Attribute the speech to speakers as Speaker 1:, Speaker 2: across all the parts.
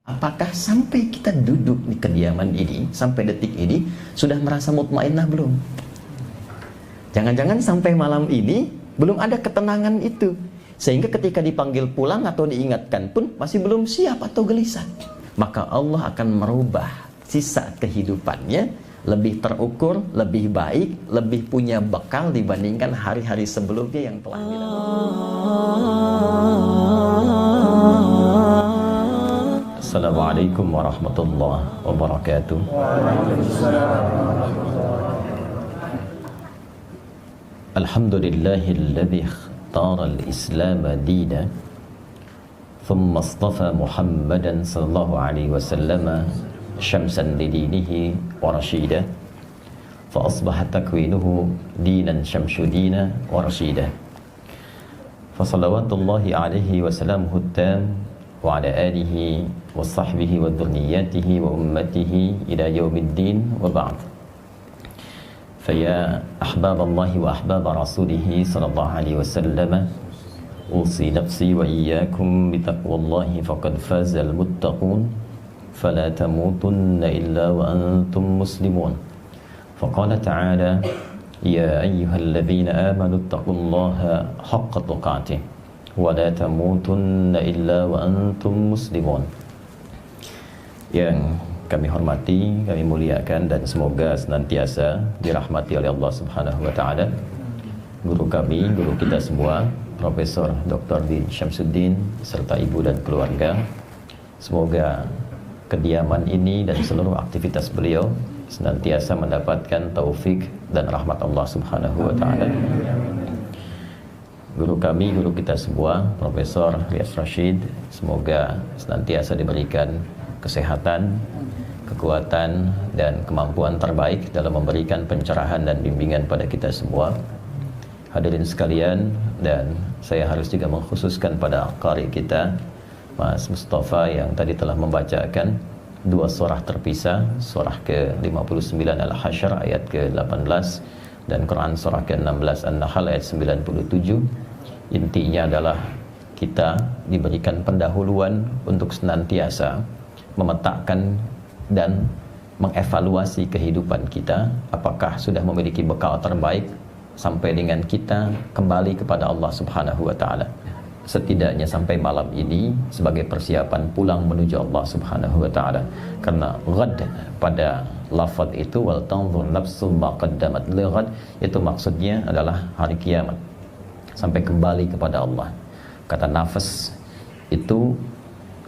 Speaker 1: Apakah sampai kita duduk di kediaman ini, sampai detik ini, sudah merasa mutmainnah belum? Jangan-jangan sampai malam ini belum ada ketenangan itu, sehingga ketika dipanggil pulang atau diingatkan pun masih belum siap atau gelisah. Maka Allah akan merubah sisa kehidupannya lebih terukur, lebih baik, lebih punya bekal dibandingkan hari-hari sebelumnya yang telah dilalui. Assalamualaikum warahmatullahi wabarakatuh. Alhamdulillahilladzi ikhtara al-Islam dina thumma istafa Muhammadan sallallahu alaihi wasallam syamsan lidinihi wa rashida fa asbaha takwinuhu dinan syamsudina wa rashida fa salawatullahi alaihi wa salamuhu tam wa ala alihi wa sahbihi wa dhurriyyatihi wa ummatihi ila yaumiddin wa ba'd. Faya ahbab Allah wa ahbab rasulih sallallahu alaihi wasallam, usi nafsi wa iyyakum bi taqwallahi faqad fazal muttaqun fala tamutunna illa wa antum muslimun. Faqala ta'ala ya ayyuhalladzina amanu taqullaha haqqa tuqatih wa la tamutunna illa wa antum muslimun. Yang kami hormati, kami muliakan, dan semoga senantiasa dirahmati oleh Allah Subhanahu wa taala. Guru kami, guru kita semua, Profesor Dr. Din Syamsuddin serta ibu dan keluarga. Semoga kediaman ini dan seluruh aktivitas beliau senantiasa mendapatkan taufik dan rahmat Allah Subhanahu wa taala. Guru kami, guru kita semua, Profesor Rias Rashid, semoga senantiasa diberikan kesehatan, kekuatan, dan kemampuan terbaik dalam memberikan pencerahan dan bimbingan pada kita semua. Hadirin sekalian, dan saya harus juga mengkhususkan pada qari kita Mas Mustafa yang tadi telah membacakan dua surah terpisah, surah ke-59 Al-Hasyr ayat ke-18 dan Quran surah ke-16 An-Nahl ayat 97. Intinya adalah kita diberikan pendahuluan untuk senantiasa memetakan dan mengevaluasi kehidupan kita, apakah sudah memiliki bekal terbaik sampai dengan kita kembali kepada Allah Subhanahu wa taala. Setidaknya sampai malam ini sebagai persiapan pulang menuju Allah Subhanahu wa taala. Karena ghad pada lafaz itu wal tanzur nafsum ma qaddamat li ghad, itu maksudnya adalah hari kiamat. Sampai kembali kepada Allah. Kata nafas itu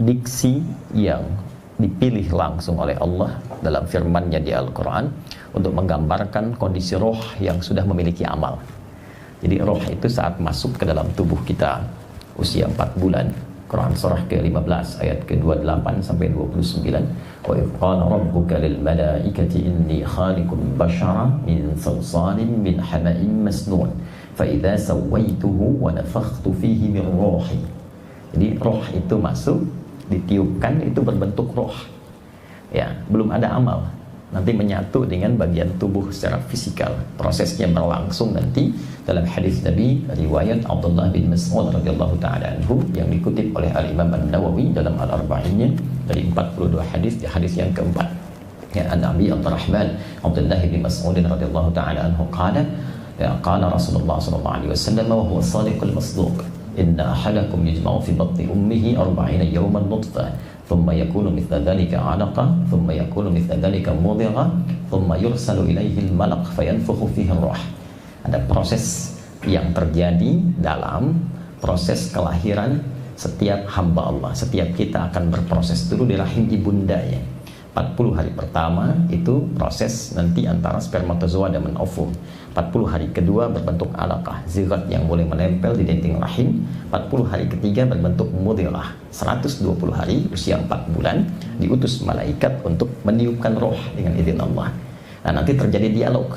Speaker 1: diksi yang dipilih langsung oleh Allah dalam firman-Nya di Al-Quran untuk menggambarkan kondisi roh yang sudah memiliki amal. Jadi roh itu saat masuk ke dalam tubuh kita usia 4 bulan. Quran surah ke-15 ayat ke-28 sampai 29. Wa idh qala rabbuka lil malaikati inni khaliqun bashara min salsalin min hama'in masnun fa idza sawaituhu wa nafakhtu fihi min ruhi. Jadi roh itu masuk, ditiupkan, itu berbentuk roh. Ya, belum ada amal. Nanti menyatu dengan bagian tubuh secara fisikal. Prosesnya berlangsung nanti dalam hadis Nabi riwayat Abdullah bin Mas'ud radhiyallahu taala anhu yang dikutip oleh Al-Imam An-Nawawi dalam Al-Arba'innya dari 42 hadis di hadis yang keempat. Ya, Nabi Abdurrahman Abdullah bin Mas'ud radhiyallahu taala anhu qala ya qala Rasulullah sallallahu alaihi wasallam wa huwa shadiqul masduq inna ahadakum yajma'u fi batni ummihi 40 yawman nutfah thumma yakunu mithla dhalika 'alaqa thumma yakunu mithla dhalika mudghah thumma yursalu ilayhi al-malak fayanfukhu fihi ar-ruh. Ada proses yang terjadi dalam proses kelahiran setiap hamba Allah. Setiap kita akan berproses dulu di rahim ibundanya. 40 hari pertama itu proses nanti antara spermatozoa dan ovum. 40 hari kedua berbentuk alaqah, zigot yang boleh menempel di dinding rahim. 40 hari ketiga berbentuk mudghah. 120 hari usia 4 bulan diutus malaikat untuk meniupkan roh dengan izin Allah. Nah, nanti terjadi dialog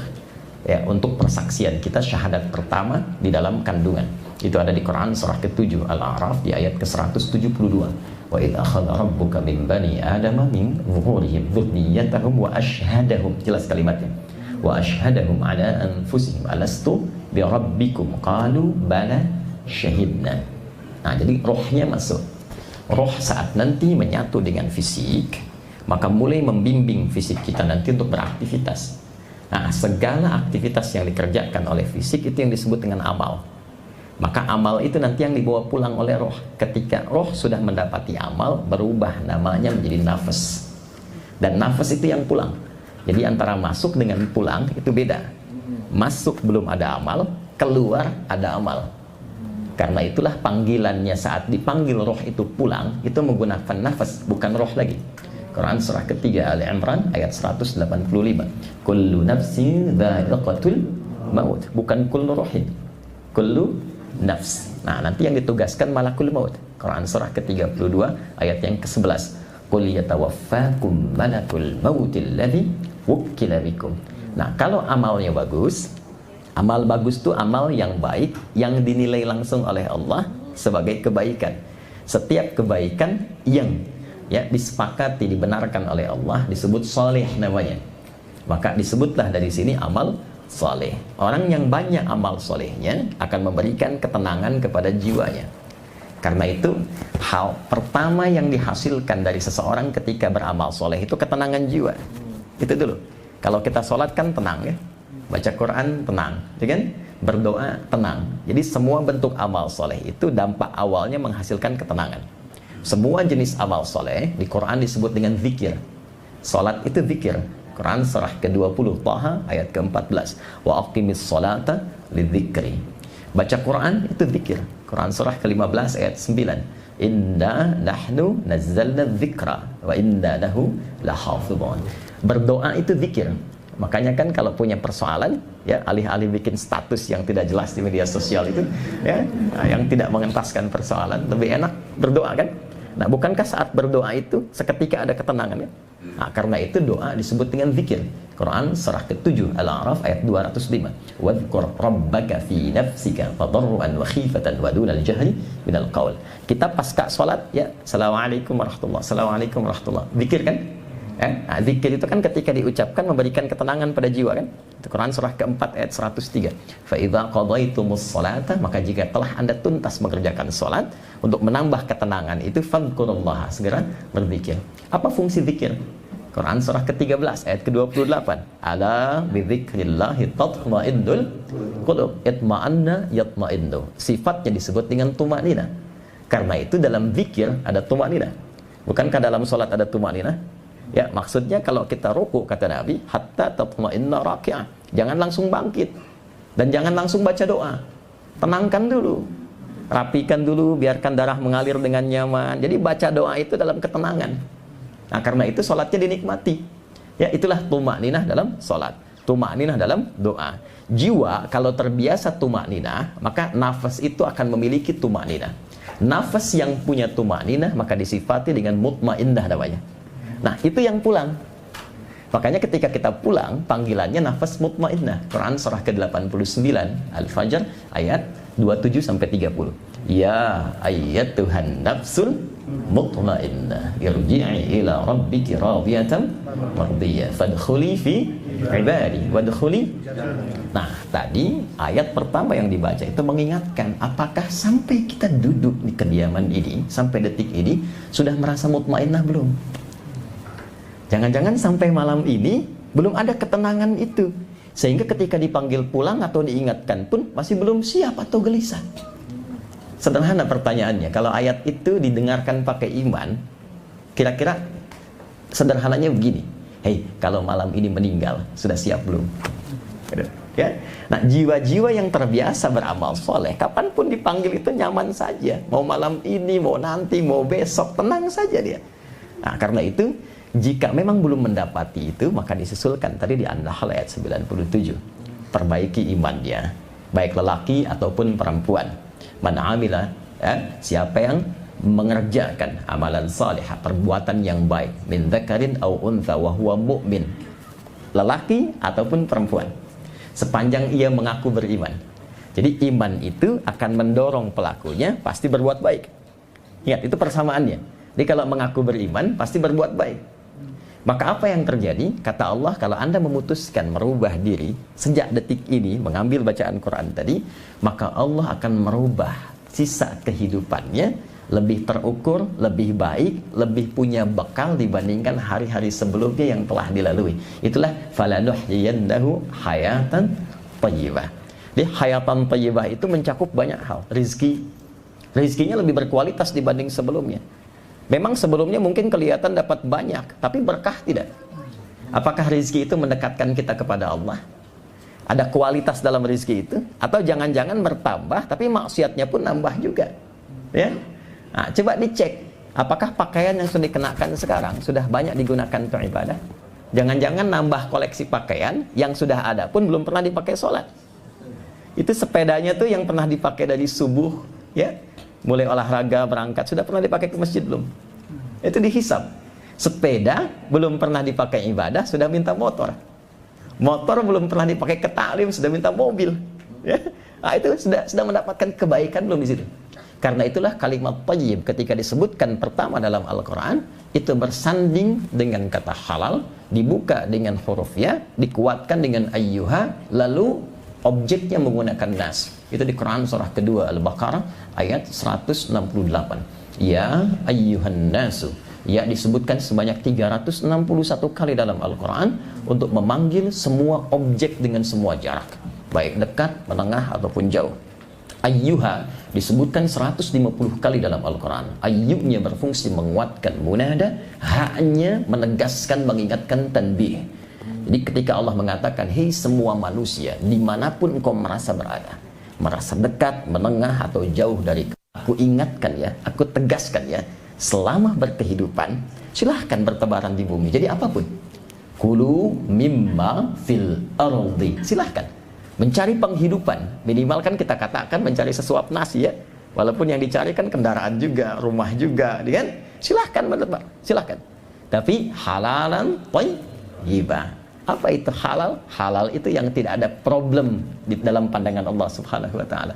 Speaker 1: ya untuk persaksian kita syahadat pertama di dalam kandungan. Itu ada di Quran surah ke-7 Al-A'raf di ayat ke-172. Wa idz akhadha rabbuka min bani adama min zuhurihim dzurriyyatahum wa ashhadahum, jelas kalimatnya. Wa ashhadahum ala anfusihim alastu bi rabbikum qalu bala syahidna. Nah, jadi rohnya masuk. roh saat nanti menyatu dengan fisik, maka mulai membimbing fisik kita nanti untuk beraktivitas. Nah, segala aktivitas yang dikerjakan oleh fisik itu yang disebut dengan amal. Maka amal itu nanti yang dibawa pulang oleh roh. Ketika roh sudah mendapati amal, berubah namanya menjadi nafas. Dan nafas itu yang pulang. Jadi antara masuk dengan pulang itu beda. Masuk belum ada amal, keluar ada amal. Karena itulah panggilannya saat dipanggil roh itu pulang, itu menggunakan nafas, bukan roh lagi. Quran surah ketiga Ali Imran ayat 185. Kullu nafsin dha'iqatul maut. Bukan kullu rohin. Kullu nafs. Nah, nanti yang ditugaskan malakul maut. Quran surah ke-32 ayat yang ke-11. Qul yatawaffakum malakul mautil ladzi wukkila bikum. Nah, kalau amalnya bagus, amal bagus itu amal yang baik yang dinilai langsung oleh Allah sebagai kebaikan. Setiap kebaikan yang disepakati dibenarkan oleh Allah disebut soleh namanya. Maka disebutlah dari sini amal soleh. Orang yang banyak amal solehnya akan memberikan ketenangan kepada jiwanya. Karena itu hal pertama yang dihasilkan dari seseorang ketika beramal soleh itu ketenangan jiwa. Itu dulu. Kalau kita sholat kan tenang ya, baca Quran tenang, ya kan? Berdoa tenang. Jadi semua bentuk amal soleh itu dampak awalnya menghasilkan ketenangan. Semua jenis amal soleh di Quran disebut dengan zikir. Sholat itu zikir. Quran surah ke-20 Taha ayat ke-14. Wa aqimis sholata lidzikri. Baca Quran itu zikir. Quran surah ke-15 ayat 9. Inna nahnu nazzalna dzikra wa inna lahu lahafizun. Berdoa itu zikir. Makanya kan kalau punya persoalan, ya alih-alih bikin status yang tidak jelas di media sosial itu, ya, yang tidak mengentaskan persoalan, lebih enak berdoa kan? Nah, bukankah saat berdoa itu seketika ada ketenangan ya? Nah, karena itu doa disebut dengan zikir. Quran surah ke-7 Al-A'raf ayat 205. Wadhkur rabbaka fi nafsika tadarruan wa khifatan wa dunal jahri minal qaul. Kita pasca salat ya, assalamualaikum warahmatullahi, assalamualaikum warahmatullahi. Zikir kan? Nah, zikir itu kan ketika diucapkan memberikan ketenangan pada jiwa kan? Itu Quran surah ke-4 ayat 103. Fa idza qadaitumus sholata, maka jika telah Anda tuntas mengerjakan salat untuk menambah ketenangan itu fadhkurullaha, segera berzikir. Apa fungsi zikir? Quran surah ke-13 ayat ke-28. Ala bidzikrillahi tatma'innul qulub. Itma'anna yatma'innu. Sifatnya disebut dengan tumanina. Karena itu dalam zikir ada tumanina. Bukankah dalam salat ada tumanina? Ya, maksudnya kalau kita ruku, kata Nabi, hatta tatma'inna raki'ah. Jangan langsung bangkit. Dan jangan langsung baca doa. Tenangkan dulu. Rapikan dulu, biarkan darah mengalir dengan nyaman. Jadi baca doa itu dalam ketenangan. Nah, karena itu sholatnya dinikmati. Ya, itulah tuma'ninah dalam sholat. Tuma'ninah dalam doa. Jiwa kalau terbiasa tuma'ninah, maka nafas itu akan memiliki tuma'ninah. Nafas yang punya tuma'ninah, maka disifati dengan mutmainnah namanya. Nah, itu yang pulang. Makanya ketika kita pulang, panggilannya nafas mutmainnah. Quran surah ke-89 Al-Fajr ayat 27 sampai 30. Ya ayyatuhan nafsul mutmainnah irji'i ila rabbiki radiyatan mardiyah fadkhuli fi ibadi wadkhuli. Nah, tadi ayat pertama yang dibaca itu mengingatkan apakah sampai kita duduk di kediaman ini, sampai detik ini sudah merasa mutmainnah belum? Jangan-jangan sampai malam ini belum ada ketenangan itu. Sehingga ketika dipanggil pulang atau diingatkan pun masih belum siap atau gelisah. Sederhana pertanyaannya, kalau ayat itu didengarkan pakai iman, kira-kira sederhananya begini. Hei, kalau malam ini meninggal, sudah siap belum? Ya? Nah, jiwa-jiwa yang terbiasa beramal soleh, kapanpun dipanggil itu nyaman saja. Mau malam ini, mau nanti, mau besok, tenang saja dia. Nah, karena itu jika memang belum mendapati itu, maka disusulkan tadi di An-Nahl ayat 97. Perbaiki imannya, baik lelaki ataupun perempuan. Man amila, siapa yang mengerjakan amalan salihah, perbuatan yang baik, min dzakarin au untha wa huwa mu'min. Lelaki ataupun perempuan. Sepanjang ia mengaku beriman. Jadi iman itu akan mendorong pelakunya pasti berbuat baik. Ingat, itu persamaannya. Jadi kalau mengaku beriman pasti berbuat baik. Maka apa yang terjadi? Kata Allah, kalau Anda memutuskan merubah diri sejak detik ini, mengambil bacaan Quran tadi, maka Allah akan merubah sisa kehidupannya lebih terukur, lebih baik, lebih punya bekal dibandingkan hari-hari sebelumnya yang telah dilalui. Itulah falanuhyiyannahu hayatan thayyibah. Jadi hayatan thayyibah itu mencakup banyak hal. Rizkinya lebih berkualitas dibanding sebelumnya. Memang sebelumnya mungkin kelihatan dapat banyak, tapi berkah tidak. Apakah rizki itu mendekatkan kita kepada Allah? Ada kualitas dalam rizki itu? Atau jangan-jangan bertambah, tapi maksiatnya pun nambah juga? Ya? Nah, coba dicek, apakah pakaian yang sudah dikenakan sekarang sudah banyak digunakan untuk ibadah? Jangan-jangan nambah koleksi pakaian yang sudah ada pun belum pernah dipakai sholat. Itu sepedanya tuh yang pernah dipakai dari subuh, ya, mulai olahraga, berangkat, sudah pernah dipakai ke masjid belum? Itu dihisab. Sepeda belum pernah dipakai ibadah, sudah minta motor. Motor belum pernah dipakai ke taklim, sudah minta mobil. Ya? Nah, itu sudah mendapatkan kebaikan belum di situ? Karena itulah kalimat thayyib ketika disebutkan pertama dalam Al-Quran, itu bersanding dengan kata halal, dibuka dengan huruf ya, dikuatkan dengan ayyuha, lalu objeknya menggunakan nas. Itu di Quran surah kedua Al-Baqarah ayat 168. Ya ayyuhan nasu. Ya disebutkan sebanyak 361 kali dalam Al-Quran untuk memanggil semua objek dengan semua jarak, baik dekat, menengah, ataupun jauh. Ayyuha disebutkan 150 kali dalam Al-Quran. Ayyunya berfungsi menguatkan munada, ha-nya menegaskan, mengingatkan tanbih. Jadi ketika Allah mengatakan, hei semua manusia, dimanapun kau merasa berada, merasa dekat, menengah, atau jauh dari aku ingatkan ya, aku tegaskan ya, selama berkehidupan, silahkan bertebaran di bumi. Jadi apapun, kulu mimma fil ardi, silahkan mencari penghidupan. Minimal kan kita katakan mencari sesuap nasi ya, walaupun yang dicari kan kendaraan juga, rumah juga, kan? Silahkan bertebar, silahkan. Tapi halalan thayyibah. Apa itu halal? Halal itu yang tidak ada problem di dalam pandangan Allah Subhanahu wa taala.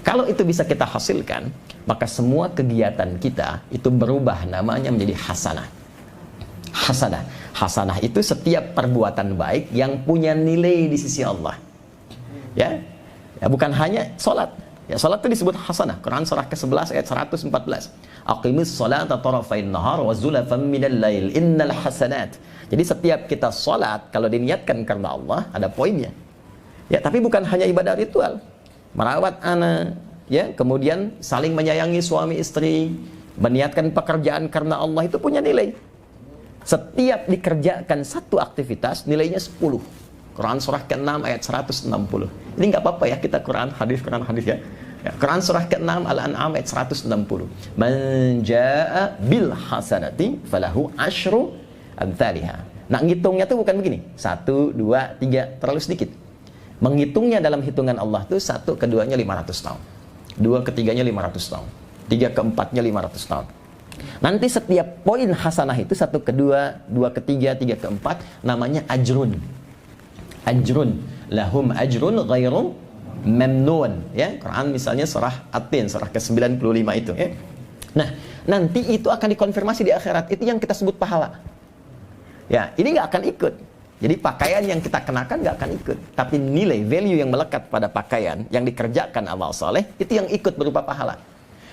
Speaker 1: Kalau itu bisa kita hasilkan, maka semua kegiatan kita itu berubah namanya menjadi hasanah. Hasanah. Hasanah itu setiap perbuatan baik yang punya nilai di sisi Allah. Ya, bukan hanya sholat. Ya, sholat itu disebut hasanah. Quran surah ke-11 ayat 114. Aqimis sholata tarafain nahar wa zulafan minal lail innal hasanat. Jadi setiap kita sholat, kalau diniatkan karena Allah, ada poinnya. Ya, tapi bukan hanya ibadah ritual. Merawat anak, ya, kemudian saling menyayangi suami istri, meniatkan pekerjaan karena Allah, itu punya nilai. Setiap dikerjakan satu aktivitas, nilainya 10. Quran surah ke-6 ayat 160. Ini nggak apa-apa ya kita Quran hadis ya. Quran surah ke-6 Al-An'am ayat 160. Man jaa'a bil hasanati falahu asyru amsalihha. Nah, ngitungnya tuh bukan begini. 1, 2, 3, terlalu sedikit. Menghitungnya dalam hitungan Allah tuh 1 ke 2-nya 500 tahun. 2 ke 3-nya 500 tahun. 3 ke 4-nya 500 tahun. Nanti setiap poin hasanah itu 1 ke 2, 2 ke 3, 3 ke 4 namanya ajrun. Ajrun, lahum ajrun ghairu mamnun, ya. Quran misalnya surah At-Tin, surah ke-95 itu, ya. Nah, nanti itu akan dikonfirmasi di akhirat. Itu yang kita sebut pahala. Ya, ini nggak akan ikut. Jadi pakaian yang kita kenakan nggak akan ikut. Tapi nilai, value yang melekat pada pakaian yang dikerjakan amal soleh, itu yang ikut berupa pahala.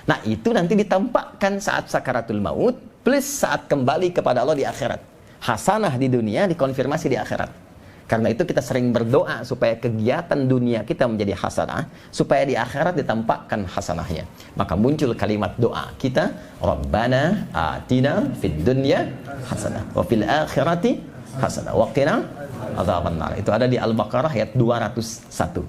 Speaker 1: Nah, itu nanti ditampakkan saat sakaratul maut, plus saat kembali kepada Allah di akhirat. Hasanah di dunia dikonfirmasi di akhirat. Karena itu kita sering berdoa supaya kegiatan dunia kita menjadi hasanah, supaya di akhirat ditampakkan hasanahnya. Maka muncul kalimat doa kita, Rabbana atina fid dunya hasanah wa fil akhirati hasanah wa qina adzabannar. Itu ada di Al-Baqarah ayat 201.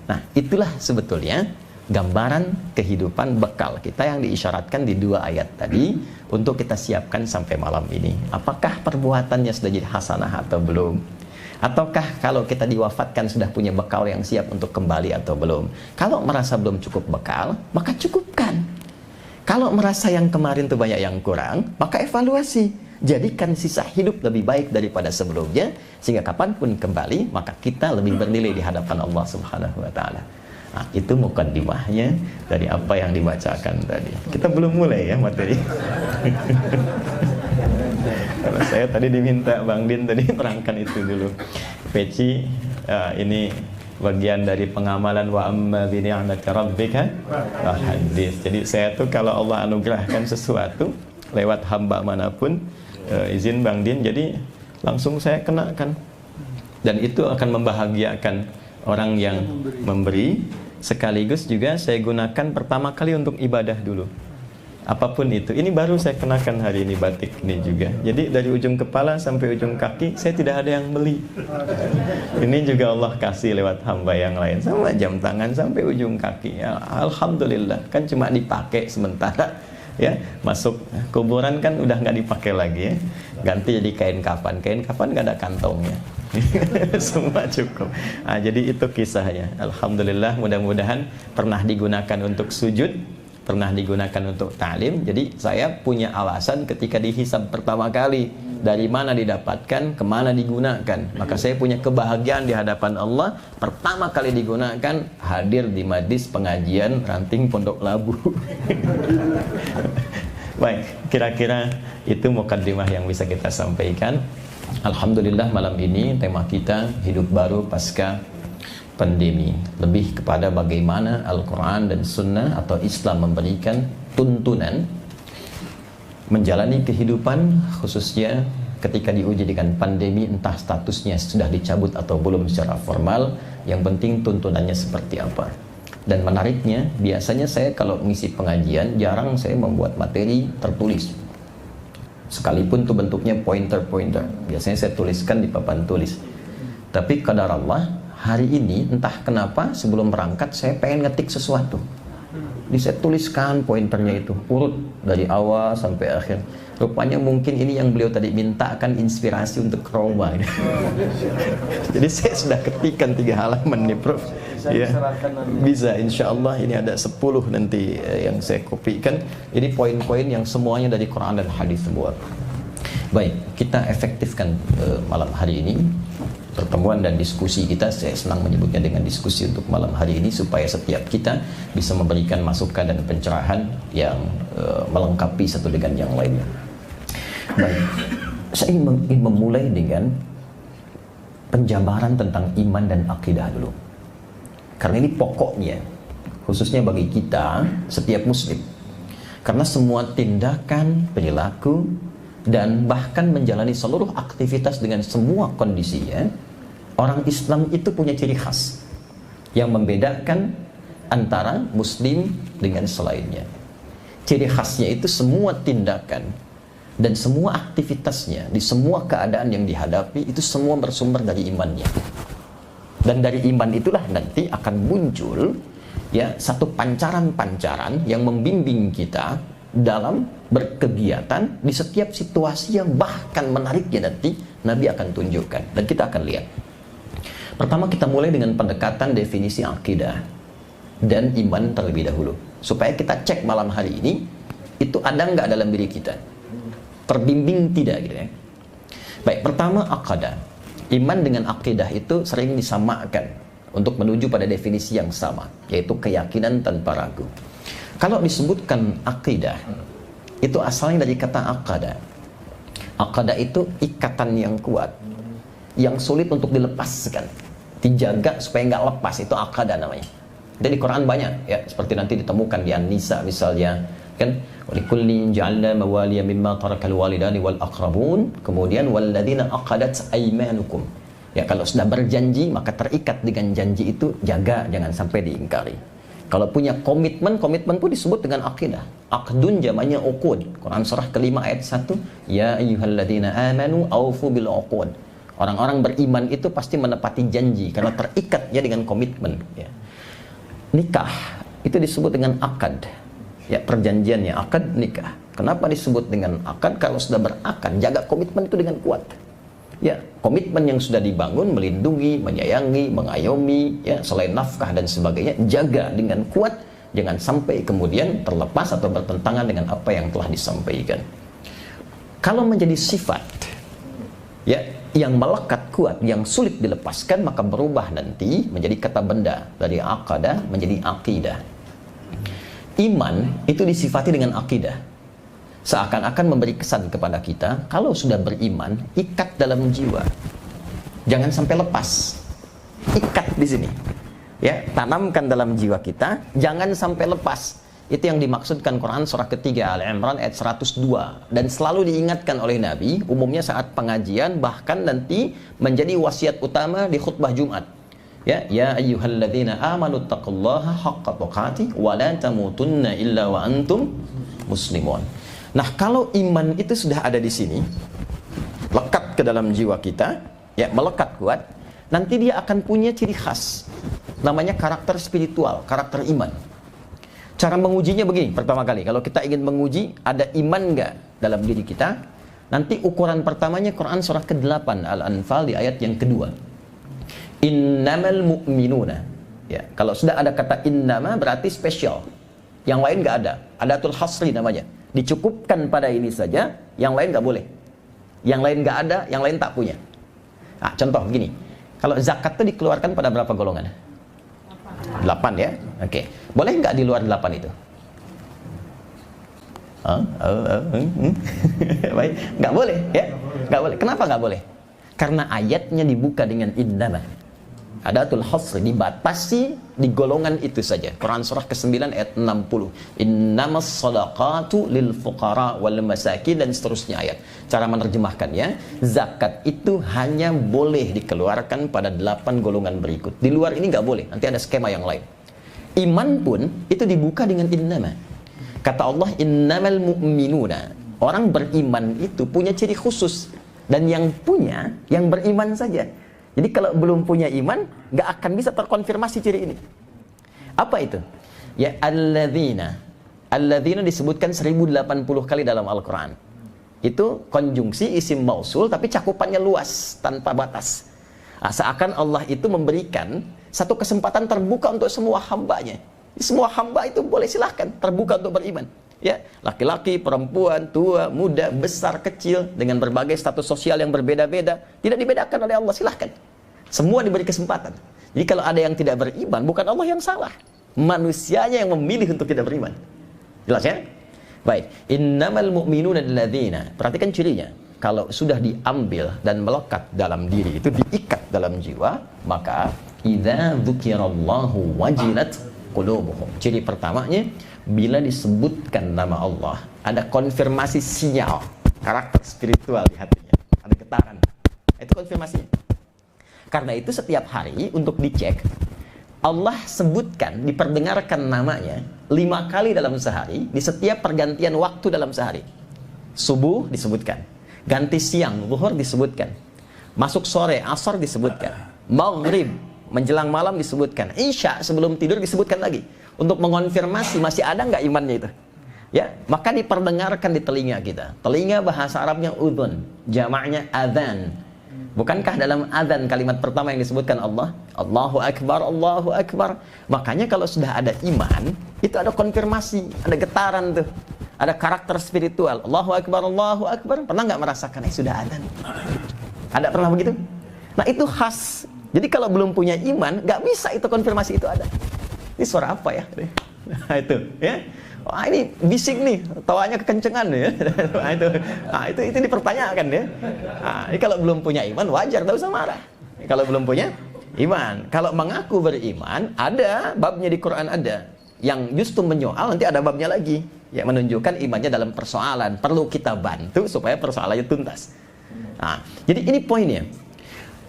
Speaker 1: Nah, itulah sebetulnya gambaran kehidupan bekal kita yang diisyaratkan di 2 ayat tadi untuk kita siapkan sampai malam ini. Apakah perbuatannya sudah jadi hasanah atau belum? Ataukah kalau kita diwafatkan sudah punya bekal yang siap untuk kembali atau belum? Kalau merasa belum cukup bekal, maka cukupkan. Kalau merasa yang kemarin itu banyak yang kurang, maka evaluasi. Jadikan sisa hidup lebih baik daripada sebelumnya, sehingga kapanpun kembali, maka kita lebih bernilai di hadapan Allah Subhanahu wa ta'ala. Nah, itu mukaddimahnya dari apa yang dibacakan tadi. Kita belum mulai ya materi. Kalau saya tadi diminta Bang Din tadi terangkan itu dulu. Peci ini bagian dari pengamalan wa amma bi ni'mati rabbika hadis. Jadi saya tuh kalau Allah anugerahkan sesuatu lewat hamba manapun, izin Bang Din, jadi langsung saya kenakan. Dan itu akan membahagiakan orang yang memberi, sekaligus juga saya gunakan pertama kali untuk ibadah dulu. Apapun itu, ini baru saya kenakan hari ini batik ini juga. Jadi dari ujung kepala sampai ujung kaki saya tidak ada yang beli. Ini juga Allah kasih lewat hamba yang lain, sama jam tangan sampai ujung kaki. Ya, alhamdulillah, kan cuma dipakai sementara. Ya, masuk kuburan kan udah nggak dipakai lagi ya. Ganti jadi kain kafan nggak ada kantongnya. Semua cukup. Nah, jadi itu kisahnya. Alhamdulillah, mudah-mudahan pernah digunakan untuk sujud, pernah digunakan untuk ta'lim. Jadi saya punya alasan ketika dihisab pertama kali, dari mana didapatkan, kemana digunakan. Maka saya punya kebahagiaan di hadapan Allah, pertama kali digunakan hadir di majlis pengajian Ranting Pondok Labu. Baik, kira-kira itu mukaddimah yang bisa kita sampaikan. Alhamdulillah, malam ini tema kita hidup baru pasca pandemi, lebih kepada bagaimana Al-Quran dan Sunnah atau Islam memberikan tuntunan menjalani kehidupan, khususnya ketika diuji dengan pandemi, entah statusnya sudah dicabut atau belum secara formal, yang penting tuntunannya seperti apa. Dan menariknya, biasanya saya kalau mengisi pengajian jarang saya membuat materi tertulis, sekalipun itu bentuknya pointer-pointer. Biasanya saya tuliskan di papan tulis. Tapi qadar Allah, hari ini entah kenapa sebelum berangkat saya pengen ngetik sesuatu. Jadi saya tuliskan pointernya itu, urut dari awal sampai akhir. Rupanya mungkin ini yang beliau tadi minta kan inspirasi untuk Roma. Jadi saya sudah ketikkan 3 halaman nih Prof. Ya, bisa insya Allah ini ada 10 nanti yang saya kopikan. Ini poin-poin yang semuanya dari Quran dan hadis semua. Baik, kita efektifkan malam hari ini pertemuan dan diskusi kita. Saya senang menyebutnya dengan diskusi untuk malam hari ini, supaya setiap kita bisa memberikan masukan dan pencerahan yang melengkapi satu dengan yang lainnya. Baik, saya ingin memulai dengan penjabaran tentang iman dan akidah dulu, karena ini pokoknya, khususnya bagi kita setiap muslim. Karena semua tindakan, perilaku, dan bahkan menjalani seluruh aktivitas dengan semua kondisinya, orang Islam itu punya ciri khas yang membedakan antara muslim dengan selainnya. Ciri khasnya itu semua tindakan dan semua aktivitasnya di semua keadaan yang dihadapi itu semua bersumber dari imannya. Dan dari iman itulah nanti akan muncul ya satu pancaran-pancaran yang membimbing kita dalam berkegiatan di setiap situasi yang bahkan menariknya nanti Nabi akan tunjukkan dan kita akan lihat. Pertama kita mulai dengan pendekatan definisi akidah dan iman terlebih dahulu, supaya kita cek malam hari ini itu ada nggak dalam diri kita, terbimbing tidak gitu ya. Baik, pertama akidah. Iman dengan akidah itu sering disamakan untuk menuju pada definisi yang sama, yaitu keyakinan tanpa ragu. Kalau disebutkan akidah, itu asalnya dari kata aqada. Aqada itu ikatan yang kuat, yang sulit untuk dilepaskan, dijaga supaya nggak lepas, itu aqada namanya. Jadi di Quran banyak ya, seperti nanti ditemukan di An-Nisa misalnya, kan walikullin ja'alna mawaliya mimma tarakal walidani wal aqrabun, kemudian walladzina aqadat aymanukum. Ya, kalau sudah berjanji maka terikat dengan janji itu, jaga jangan sampai diingkari. Kalau punya komitmen pun disebut dengan akidah. Aqdun jamaknya uqud. Quran surah kelima ayat 1, ya ayyuhalladzina amanu aufu bil uqud. Orang-orang beriman itu pasti menepati janji karena terikatnya dengan komitmen ya. Nikah itu disebut dengan akad. Ya, perjanjiannya akad nikah. Kenapa disebut dengan akad? Kalau sudah berakad, jaga komitmen itu dengan kuat. Ya, komitmen yang sudah dibangun, melindungi, menyayangi, mengayomi, ya, selain nafkah dan sebagainya, jaga dengan kuat, jangan sampai kemudian terlepas atau bertentangan dengan apa yang telah disampaikan. Kalau menjadi sifat, ya, yang melekat kuat, yang sulit dilepaskan, maka berubah nanti menjadi kata benda, dari aqadah menjadi aqidah. Iman itu disifati dengan akidah, seakan-akan memberi kesan kepada kita, kalau sudah beriman, ikat dalam jiwa, jangan sampai lepas, ikat di sini. Ya, tanamkan dalam jiwa kita, jangan sampai lepas. Itu yang dimaksudkan Quran surah ketiga Al-Imran ayat 102, dan selalu diingatkan oleh Nabi umumnya saat pengajian, bahkan nanti menjadi wasiat utama di khutbah Jumat. Ya ayyuhalladzina amanu taqullaha haqqa tuqatih wa la tamutunna illa wa antum muslimun. Nah, kalau iman itu sudah ada di sini, lekat ke dalam jiwa kita, ya, melekat kuat, nanti dia akan punya ciri khas, namanya karakter spiritual, karakter iman. Cara mengujinya begini, pertama kali, kalau kita ingin menguji ada iman nggak dalam diri kita, nanti ukuran pertamanya Quran surah ke-8 Al-Anfal di ayat yang kedua. Innamal mu'minuna. Ya, kalau sudah ada kata innama berarti spesial. Yang lain nggak ada. Adatul hasri namanya. Dicukupkan pada ini saja, yang lain nggak boleh. Yang lain nggak ada, yang lain tak punya. Nah, contoh begini. Kalau zakat itu dikeluarkan pada berapa golongan? 8 ya? Oke. Boleh nggak di luar 8 itu? Baik, nggak boleh ya? Nggak boleh. Kenapa nggak boleh? Karena ayatnya dibuka dengan innama. Adatul hasri, dibatasi di golongan itu saja. Quran surah ke-9 ayat 60. Innamas shadaqatu lil fuqara wal masakin, dan seterusnya ayat. Cara menerjemahkannya, zakat itu hanya boleh dikeluarkan pada 8 golongan berikut. Di luar ini nggak boleh, nanti ada skema yang lain. Iman pun itu dibuka dengan innama. Kata Allah, innamal mu'minuna. Orang beriman itu punya ciri khusus, dan yang punya yang beriman saja. Jadi kalau belum punya iman, nggak akan bisa terkonfirmasi ciri ini. Apa itu? Ya, alladzina. Alladzina disebutkan 1080 kali dalam Al-Quran. Itu konjungsi isim mausul, tapi cakupannya luas, tanpa batas. Nah, seakan Allah itu memberikan satu kesempatan terbuka untuk semua hambanya. Semua hamba itu boleh silahkan, terbuka untuk beriman. Ya, laki-laki, perempuan, tua, muda, besar, kecil, dengan berbagai status sosial yang berbeda-beda, tidak dibedakan oleh Allah, silahkan. Semua diberi kesempatan. Jadi kalau ada yang tidak beriman, bukan Allah yang salah, manusianya yang memilih untuk tidak beriman. Jelas ya? Baik, innamal mu'minuna alladzina. Perhatikan cirinya. Kalau sudah diambil dan melekat dalam diri, itu diikat dalam jiwa, maka idza dzukirallahu wajilat qulubuhum. Ciri pertamanya, bila disebutkan nama Allah, ada konfirmasi sinyal karakter spiritual di hatinya, ada getaran. Itu konfirmasinya. Karena itu setiap hari untuk dicek, Allah sebutkan, diperdengarkan namanya 5 kali dalam sehari, di setiap pergantian waktu dalam sehari. Subuh disebutkan, ganti siang, zuhur disebutkan, masuk sore, asar disebutkan, maghrib, menjelang malam disebutkan, isya sebelum tidur disebutkan lagi, untuk mengonfirmasi masih ada nggak imannya itu. Ya, maka diperdengarkan di telinga kita. Telinga bahasa Arabnya udhun, jamaknya adzan. Bukankah dalam adzan kalimat pertama yang disebutkan Allah, Allahu Akbar, Allahu Akbar. Makanya kalau sudah ada iman, itu ada konfirmasi, ada getaran tuh, ada karakter spiritual. Allahu Akbar, Allahu Akbar. Pernah nggak merasakan sudah adzan? Ada pernah begitu? Nah, itu khas. Jadi kalau belum punya iman, nggak bisa itu konfirmasi itu ada. Ini suara apa ya? Nah, itu ya. Wah, ini bising nih, tawanya kekencengan ya. Nah, itu dipertanyakan ya. Nah, ini kalau belum punya iman wajar, tak usah marah. Kalau belum punya iman, kalau mengaku beriman, ada babnya di Quran ada. Yang justru menyoal, nanti ada babnya lagi, yang menunjukkan imannya dalam persoalan. Perlu kita bantu supaya persoalannya tuntas. Nah, jadi ini poinnya.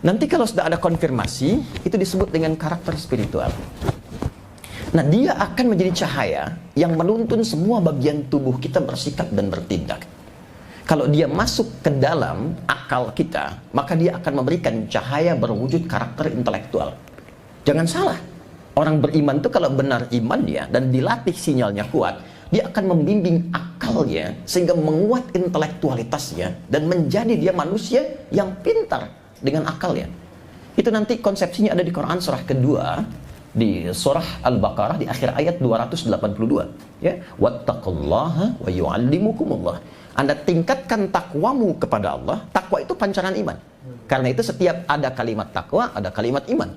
Speaker 1: Nanti kalau sudah ada konfirmasi, itu disebut dengan karakter spiritual. Nah, dia akan menjadi cahaya yang menuntun semua bagian tubuh kita bersikap dan bertindak. Kalau dia masuk ke dalam akal kita, maka dia akan memberikan cahaya berwujud karakter intelektual. Jangan salah, orang beriman itu kalau benar imannya dan dilatih sinyalnya kuat, dia akan membimbing akalnya sehingga menguat intelektualitasnya dan menjadi dia manusia yang pintar dengan akalnya. Itu nanti konsepsinya ada di Quran surah kedua, di surah Al-Baqarah di akhir ayat 282, ya, wattaqullaha wa yu'allimukumullah. Anda tingkatkan takwamu kepada Allah. Takwa itu pancaran iman. Karena itu setiap ada kalimat takwa, ada kalimat iman.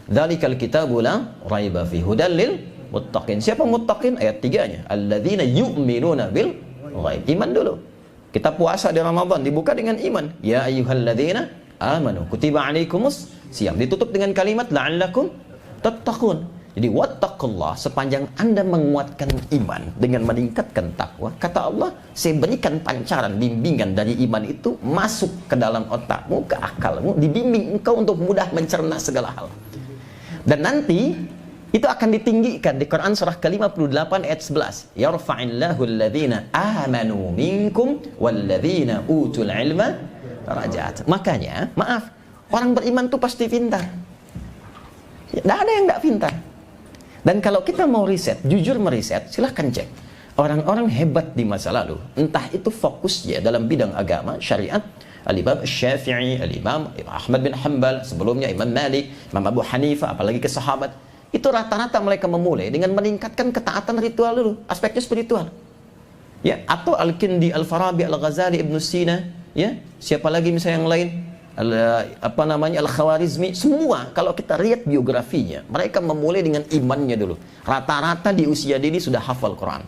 Speaker 1: Dzalikal kitabu la raiba fihi hudal lil muttaqin. Siapa muttaqin? Ayat 3-nya. Alladzina yu'minuna bil ghaib. Iman dulu. Kita puasa di Ramadan dibuka dengan iman. Ya ayyuhalladzina amanu kutiba alaikumus siyam. Ditutup dengan kalimat la'allakum tattaqun. Jadi wattaqullah, sepanjang Anda menguatkan iman dengan meningkatkan takwa, kata Allah, saya berikan pancaran bimbingan dari iman itu masuk ke dalam otakmu, ke akalmu, dibimbing engkau untuk mudah mencerna segala hal. Dan nanti itu akan ditinggikan di Quran surah ke-58 ayat 11. Yarfa'illahu alladhina amanu minkum walladhina utul ilma darajat. Makanya, maaf, orang beriman tuh pasti pintar. Tidak ada yang tidak pintar. Dan kalau kita mau riset, jujur meriset, silahkan cek orang-orang hebat di masa lalu, entah itu fokusnya dalam bidang agama, syariat, Al-Imam Syafi'i, Al-Imam Ahmad bin Hanbal, sebelumnya Imam Malik, Imam Abu Hanifah, apalagi ke sahabat, itu rata-rata mereka memulai dengan meningkatkan ketaatan ritual dulu, aspeknya spiritual. Ya, atau Al-Kindi, Al-Farabi, Al-Ghazali, Ibn Sina, ya, siapa lagi misalnya yang lain, Al-Khawarizmi, semua kalau kita lihat biografinya, mereka memulai dengan imannya dulu. Rata-rata di usia dini sudah hafal Quran.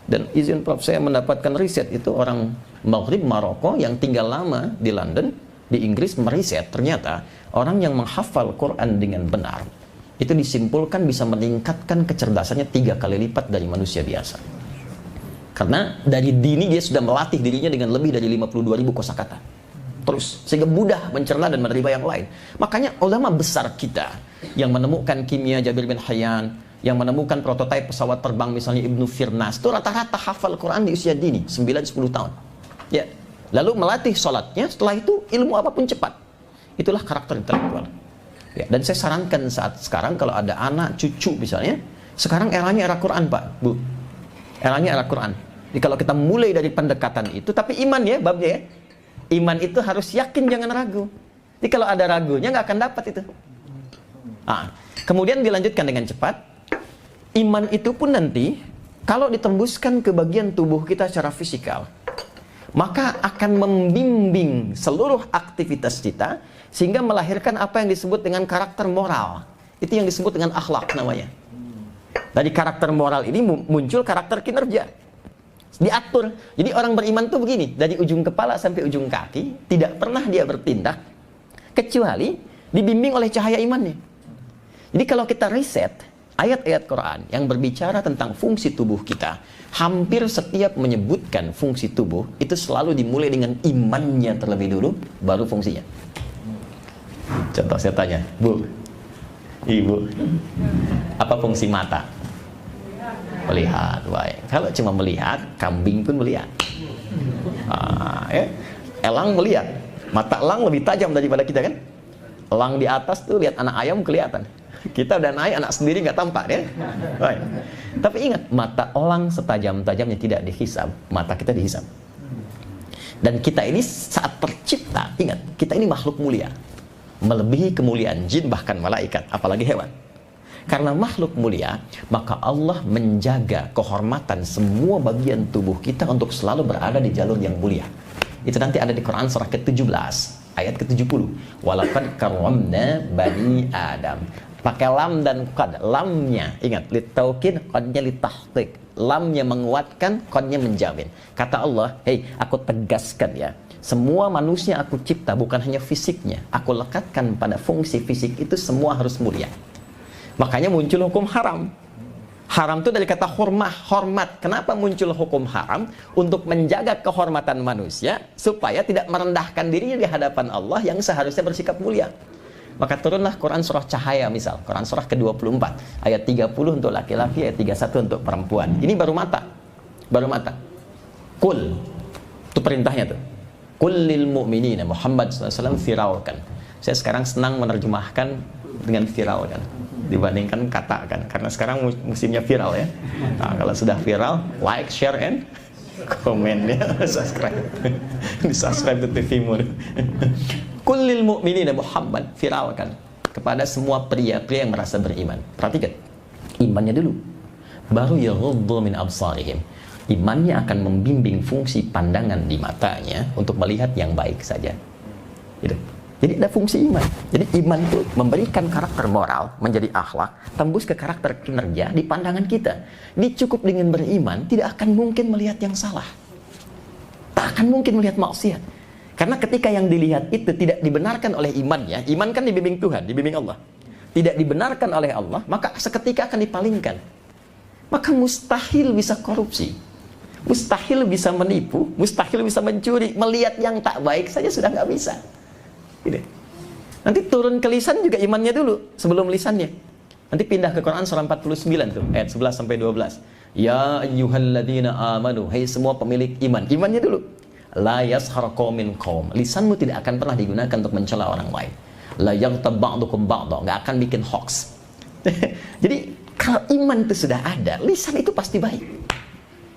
Speaker 1: Dan izin Prof, saya mendapatkan riset itu orang Maghrib Maroko yang tinggal lama di London, di Inggris, meriset ternyata orang yang menghafal Quran dengan benar itu disimpulkan bisa meningkatkan kecerdasannya 3 kali lipat dari manusia biasa. Karena dari dini dia sudah melatih dirinya dengan lebih dari 52.000 kosakata. Terus, sehingga mudah mencerna dan menerima yang lain. Makanya ulama besar kita yang menemukan kimia Jabir bin Hayyan, yang menemukan prototipe pesawat terbang misalnya Ibnu Firnas, itu rata-rata hafal Quran di usia dini, 9-10 tahun. Ya. Lalu melatih sholatnya, setelah itu ilmu apapun cepat. Itulah karakter intelektual. Ya. Dan saya sarankan saat sekarang kalau ada anak, cucu misalnya, sekarang eranya era Quran Pak, Bu. Eranya era Quran. Jadi kalau kita mulai dari pendekatan itu, tapi iman ya, babnya ya. Iman itu harus yakin, jangan ragu. Jadi kalau ada ragunya nggak akan dapat itu. Kemudian dilanjutkan dengan cepat. Iman itu pun nanti kalau ditembuskan ke bagian tubuh kita secara fisikal, maka akan membimbing seluruh aktivitas kita sehingga melahirkan apa yang disebut dengan karakter moral. Itu yang disebut dengan akhlak namanya. Dari karakter moral ini muncul karakter kinerja. Diatur. Jadi orang beriman tuh begini, dari ujung kepala sampai ujung kaki tidak pernah dia bertindak kecuali dibimbing oleh cahaya imannya. Jadi kalau kita riset ayat-ayat Quran yang berbicara tentang fungsi tubuh kita, hampir setiap menyebutkan fungsi tubuh itu selalu dimulai dengan imannya terlebih dulu, baru fungsinya. Contoh saya tanya, Bu, Ibu, apa fungsi mata? Melihat, baik. Kalau cuma melihat, kambing pun melihat. Elang melihat. Mata elang lebih tajam daripada kita kan? Elang di atas tuh lihat anak ayam kelihatan. Kita udah naik, anak sendiri nggak tampak ya. Baik. Tapi ingat, mata elang setajam-tajamnya tidak dihisab, mata kita dihisab. Dan kita ini saat tercipta, ingat, kita ini makhluk mulia, melebihi kemuliaan jin bahkan malaikat, apalagi hewan. Karena makhluk mulia, maka Allah menjaga kehormatan semua bagian tubuh kita untuk selalu berada di jalur yang mulia. Itu nanti ada di Quran surah ke-17 ayat ke-70. Walaqad karramna bani Adam. Pakai lam dan qad. Lamnya, ingat, litaukid, qadnya litahqiq. Lamnya menguatkan, qadnya menjamin. Kata Allah, hei, aku tegaskan ya, semua manusia aku cipta bukan hanya fisiknya, aku lekatkan pada fungsi fisik itu semua harus mulia. Makanya muncul hukum haram. Haram itu dari kata hormat. Kenapa muncul hukum haram? Untuk menjaga kehormatan manusia supaya tidak merendahkan dirinya di hadapan Allah yang seharusnya bersikap mulia. Maka turunlah Quran surah Cahaya misal, Quran surah ke-24 ayat 30 untuk laki-laki, ayat 31 untuk perempuan. Ini baru mata. Baru mata. Qul. Itu perintahnya tuh. Qul lil mu'minina, Muhammad SAW viralkan. Saya sekarang senang menerjemahkan dengan viralkan dibandingkan katakan, karena sekarang musimnya viral ya. Nah, kalau sudah viral, like, share, and comment ya, subscribe. Di subscribe ke TV Mur. Kullil mu'minina, Muhammad viralkan kepada semua pria-pria yang merasa beriman. Perhatikan, imannya dulu, baru yaghuddu min absarihim. Imannya akan membimbing fungsi pandangan di matanya untuk melihat yang baik saja. Gitu. Jadi ada fungsi iman. Jadi iman itu memberikan karakter moral menjadi akhlak, tembus ke karakter kinerja di pandangan kita. Ini cukup dengan beriman, tidak akan mungkin melihat yang salah. Tak akan mungkin melihat maksiat. Karena ketika yang dilihat itu tidak dibenarkan oleh imannya, iman kan dibimbing Tuhan, dibimbing Allah. tidak dibenarkan oleh Allah, maka seketika akan dipalingkan. Maka mustahil bisa korupsi, mustahil bisa menipu, mustahil bisa mencuri. Melihat yang tak baik saja sudah nggak bisa. Gitu. Nanti turun ke lisan juga imannya dulu sebelum lisannya. Nanti pindah ke Quran surah 49 tuh, ayat 11 sampai 12. Ya ayyuhalladzina amanu, hai semua pemilik iman. Imannya dulu. La yashar qaumin qaum. Lisanmu tidak akan pernah digunakan untuk mencela orang lain. La yaghtab ba'dukum ba'dha, enggak akan bikin hoax. Jadi kalau iman itu sudah ada, lisan itu pasti baik.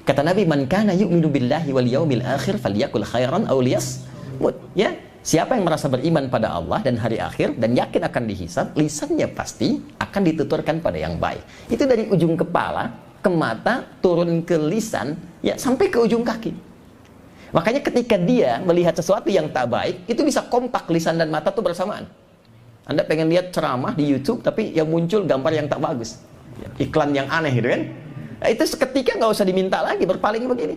Speaker 1: Kata Nabi, man kana yu'minu billahi wal yaumil akhir falyakul khairan aw liyasmut. Ya, siapa yang merasa beriman pada Allah dan hari akhir dan yakin akan dihisab, lisannya pasti akan dituturkan pada yang baik. Itu dari ujung kepala ke mata, turun ke lisan, ya sampai ke ujung kaki. Makanya ketika dia melihat sesuatu yang tak baik, itu bisa kompak lisan dan mata tuh bersamaan. Anda pengen lihat ceramah di YouTube, tapi yang muncul gambar yang tak bagus, iklan yang aneh gitu kan. Nah, itu seketika nggak usah diminta lagi, berpaling begini.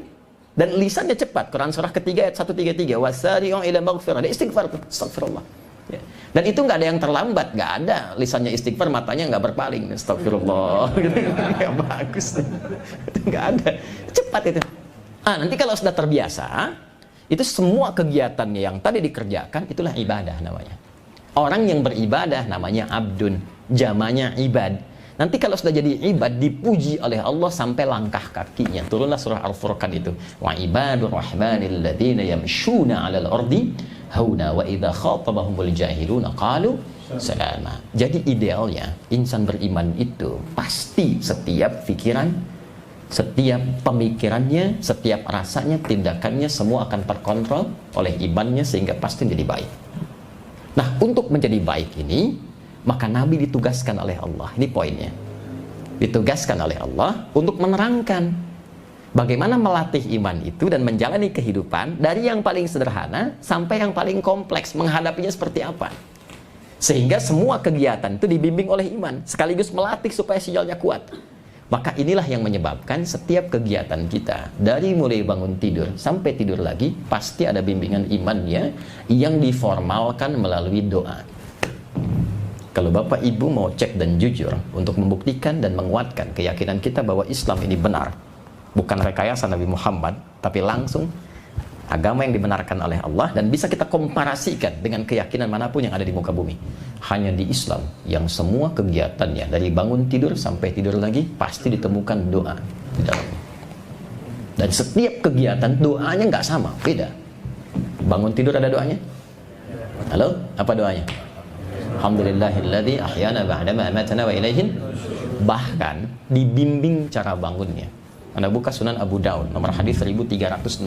Speaker 1: Dan lisannya cepat. Quran surah ketiga ayat 133, wasari'u ila maghfirah, ada istighfar tuh, astagfirullah. Ya. Dan itu nggak ada yang terlambat, nggak ada lisannya istighfar, matanya nggak berpaling, astagfirullah. Nggak bagus, itu nggak ada, cepat itu. Nanti kalau sudah terbiasa, itu semua kegiatannya yang tadi dikerjakan, itulah ibadah namanya. Orang yang beribadah namanya abdun, jamanya ibad. Nanti kalau sudah jadi ibad, dipuji oleh Allah sampai langkah kakinya. Turunlah surah Al-Furqan itu. Wa ibadur rahmanil ladzina yamshuna 'alal ardi hauna wa idza khatabahumul jahiluna qalu salama. Jadi idealnya insan beriman itu pasti setiap pikiran, setiap pemikirannya, setiap rasanya, tindakannya semua akan terkontrol oleh imannya sehingga pasti jadi baik. Nah, untuk menjadi baik ini, maka Nabi ditugaskan oleh Allah. Ini poinnya. Ditugaskan oleh Allah untuk menerangkan bagaimana melatih iman itu dan menjalani kehidupan dari yang paling sederhana sampai yang paling kompleks, menghadapinya seperti apa. Sehingga semua kegiatan itu dibimbing oleh iman, sekaligus melatih supaya sinyalnya kuat. Maka inilah yang menyebabkan setiap kegiatan kita, dari mulai bangun tidur sampai tidur lagi, pasti ada bimbingan imannya yang diformalkan melalui doa. Kalau Bapak Ibu mau cek dan jujur untuk membuktikan dan menguatkan keyakinan kita bahwa Islam ini benar, bukan rekayasa Nabi Muhammad, tapi langsung agama yang dibenarkan oleh Allah dan bisa kita komparasikan dengan keyakinan manapun yang ada di muka bumi. Hanya di Islam yang semua kegiatannya dari bangun tidur sampai tidur lagi pasti ditemukan doa di dalamnya. Dan setiap kegiatan doanya nggak sama, beda. Bangun tidur ada doanya? Halo, apa doanya? Alhamdulillahilladzi ahyana ba'dama amatana wa ilaihin. Bahkan dibimbing cara bangunnya. Anda buka Sunan Abu Daud nomor hadis 1367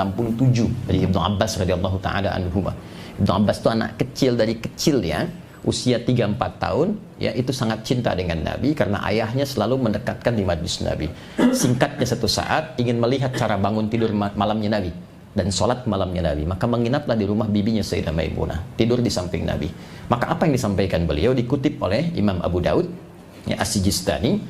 Speaker 1: dari Ibnu Abbas radhiyallahu taala anhuma. Ibnu Abbas itu anak kecil, dari kecil ya, usia 3-4 tahun ya, itu sangat cinta dengan Nabi karena ayahnya selalu mendekatkan di majlis Nabi. Singkatnya, satu saat ingin melihat cara bangun tidur malamnya Nabi dan sholat malamnya Nabi, maka menginaplah di rumah bibinya Sayyidah Maimunah, tidur di samping Nabi. Maka apa yang disampaikan beliau dikutip oleh Imam Abu Daud ya, As-Sijistani.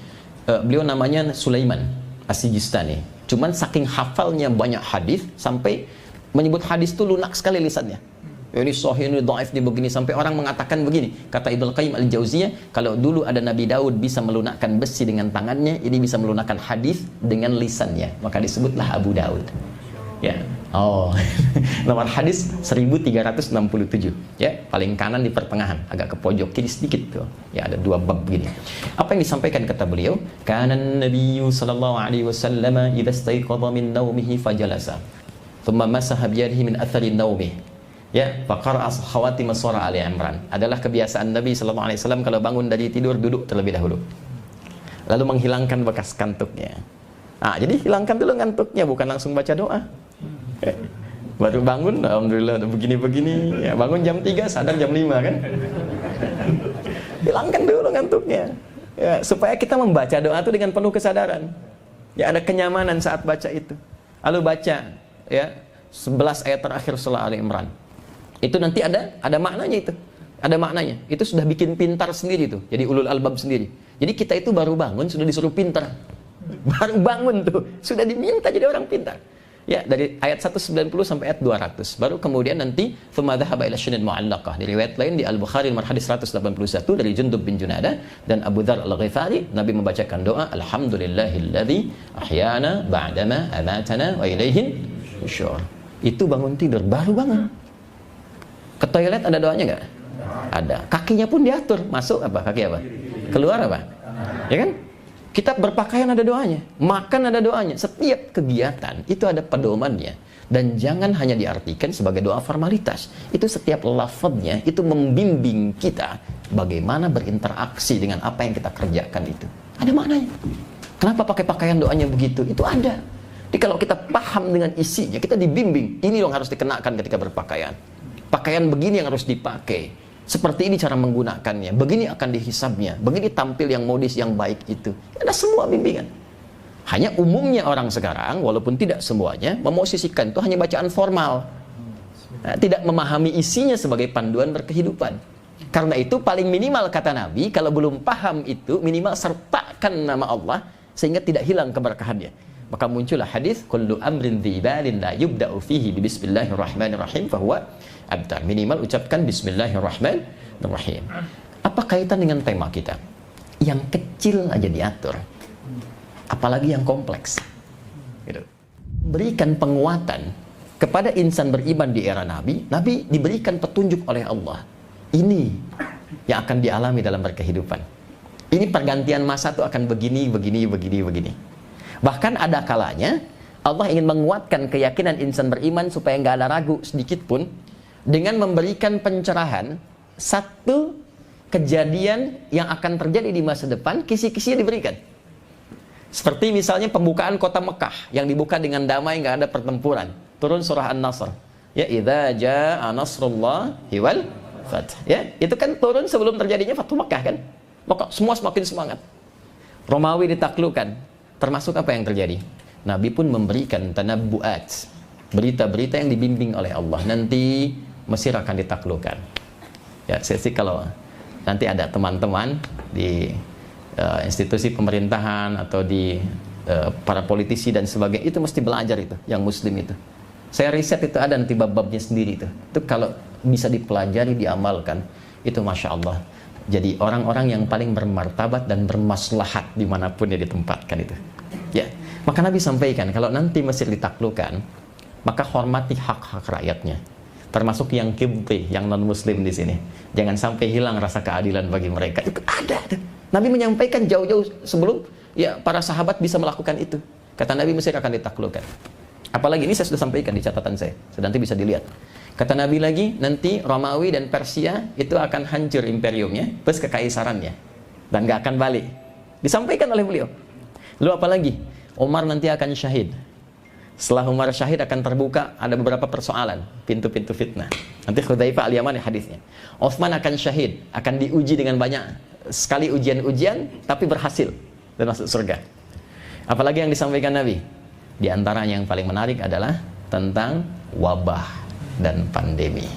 Speaker 1: Beliau namanya Sulaiman As-Sijistani. Cuman saking hafalnya banyak hadis sampai menyebut hadis itu lunak sekali lisannya. Ini sahih, ini dhaif, ini begini, sampai orang mengatakan begini. Kata Ibnu Qayyim Al-Jauziyah, kalau dulu ada Nabi Daud bisa melunakkan besi dengan tangannya, ini bisa melunakkan hadis dengan lisannya. Maka disebutlah Abu Daud. Ya. Oh. Nomor hadis 1367. Ya, paling kanan di pertengahan, agak ke pojok kiri sedikit tuh. Ya, ada 2 bab begini. Apa yang disampaikan kata beliau? Kana Nabiyyu sallallahu alaihi wasallam idza istayqadha min naumihi fajalasa. Thumma masaha bi yadihi min athari naumih. Ya, faqara khawatim surah Ali Imran. Adalah kebiasaan Nabi sallallahu alaihi wasallam kalau bangun dari tidur duduk terlebih dahulu. Lalu menghilangkan bekas kantuknya. Jadi hilangkan dulu ngantuknya, bukan langsung baca doa. Baru bangun, alhamdulillah udah begini-begini ya, bangun jam 3, sadar jam 5 kan. Hilangkan dulu ngantuknya ya, supaya kita membaca doa itu dengan penuh kesadaran ya, ada kenyamanan saat baca itu. Lalu baca ya 11 ayat terakhir surah Ali Imran. Itu nanti ada maknanya itu. Ada maknanya. Itu sudah bikin pintar sendiri tuh. Jadi ulul albab sendiri. Jadi kita itu baru bangun sudah disuruh pintar. Baru bangun tuh sudah diminta jadi orang pintar. Ya, dari ayat 190 sampai ayat 200. Baru kemudian nanti thumma dhahaba ila syunnin mu'allaqah. Di riwayat lain di Al-Bukhari nomor hadis 181 dari Jundub bin Junadah dan Abu Dzar Al-Ghifari, Nabi membacakan doa alhamdulillahilladzi ahyana ba'dama amatana wa ilaihin nusyur. Itu bangun tidur, baru bangun. Ke toilet ada doanya enggak? Ada. Kakinya pun diatur, masuk apa? Kaki apa? Keluar apa? Ya kan? Kita berpakaian ada doanya, makan ada doanya. Setiap kegiatan itu ada pedomannya. Dan jangan hanya diartikan sebagai doa formalitas. Itu setiap lafadznya itu membimbing kita bagaimana berinteraksi dengan apa yang kita kerjakan itu. Ada maknanya. Kenapa pakai pakaian doanya begitu? Itu ada. Jadi kalau kita paham dengan isinya, kita dibimbing. Ini yang harus dikenakan ketika berpakaian. Pakaian begini yang harus dipakai. Seperti ini cara menggunakannya, begini akan dihisabnya, begini tampil yang modis yang baik itu. Ada semua bimbingan. Hanya umumnya orang sekarang, walaupun tidak semuanya, memosisikan itu hanya bacaan formal. Nah, tidak memahami isinya sebagai panduan berkehidupan. Karena itu paling minimal kata Nabi, kalau belum paham itu, minimal sertakan nama Allah, sehingga tidak hilang keberkahannya. Maka muncullah hadis kullu amrin dzibalin la yubda'u fihi bi bismillahirrahmanirrahim fahuwa abtar. Minimal ucapkan bismillahirrahmanirrahim. Apa kaitan dengan tema kita? Yang kecil aja diatur, apalagi yang kompleks. Gitu. Berikan penguatan kepada insan beriman di era Nabi. Nabi diberikan petunjuk oleh Allah. Ini yang akan dialami dalam berkehidupan. Ini pergantian masa tuh akan begini. Bahkan ada kalanya Allah ingin menguatkan keyakinan insan beriman supaya nggak ada ragu sedikit pun dengan memberikan pencerahan satu kejadian yang akan terjadi di masa depan, kisi-kisinya diberikan. Seperti misalnya pembukaan kota Mekah yang dibuka dengan damai, nggak ada pertempuran. Turun surah An-Nasr. Ya, idza jaa nasrullahi wal fath. Ya, itu kan turun sebelum terjadinya Fathu Mekah kan. Maka semua semakin semangat. Romawi ditaklukkan. Termasuk apa yang terjadi? Nabi pun memberikan tanabbu'at, berita-berita yang dibimbing oleh Allah. Nanti Mesir akan ditaklukkan. Ya, saya sih kalau nanti ada teman-teman di institusi pemerintahan atau di para politisi dan sebagainya, itu mesti belajar itu, yang muslim itu. Saya riset itu ada nanti bab-babnya sendiri itu. Itu kalau bisa dipelajari, diamalkan, itu Masya Allah. Jadi orang-orang yang paling bermartabat dan bermaslahat dimanapun dia ditempatkan itu. Ya, maka Nabi sampaikan kalau nanti Mesir ditaklukkan, maka hormati hak-hak rakyatnya, termasuk yang Qibti, yang non-Muslim di sini. Jangan sampai hilang rasa keadilan bagi mereka. Itu ada. Nabi menyampaikan jauh-jauh sebelum ya para sahabat bisa melakukan itu. Kata Nabi, Mesir akan ditaklukkan. Apalagi ini saya sudah sampaikan di catatan saya, nanti bisa dilihat. Kata Nabi lagi, nanti Romawi dan Persia itu akan hancur imperiumnya, plus kekaisarannya, dan gak akan balik. Disampaikan oleh beliau. Lalu apa lagi? Umar nanti akan syahid. Setelah Umar syahid akan terbuka ada beberapa persoalan, pintu-pintu fitnah. Nanti Hudzaifah al-Yamani hadisnya. Utsman akan syahid, akan diuji dengan banyak sekali ujian-ujian, tapi berhasil dan masuk surga. Apalagi yang disampaikan Nabi? Di antaranya yang paling menarik adalah tentang wabah dan pandemi.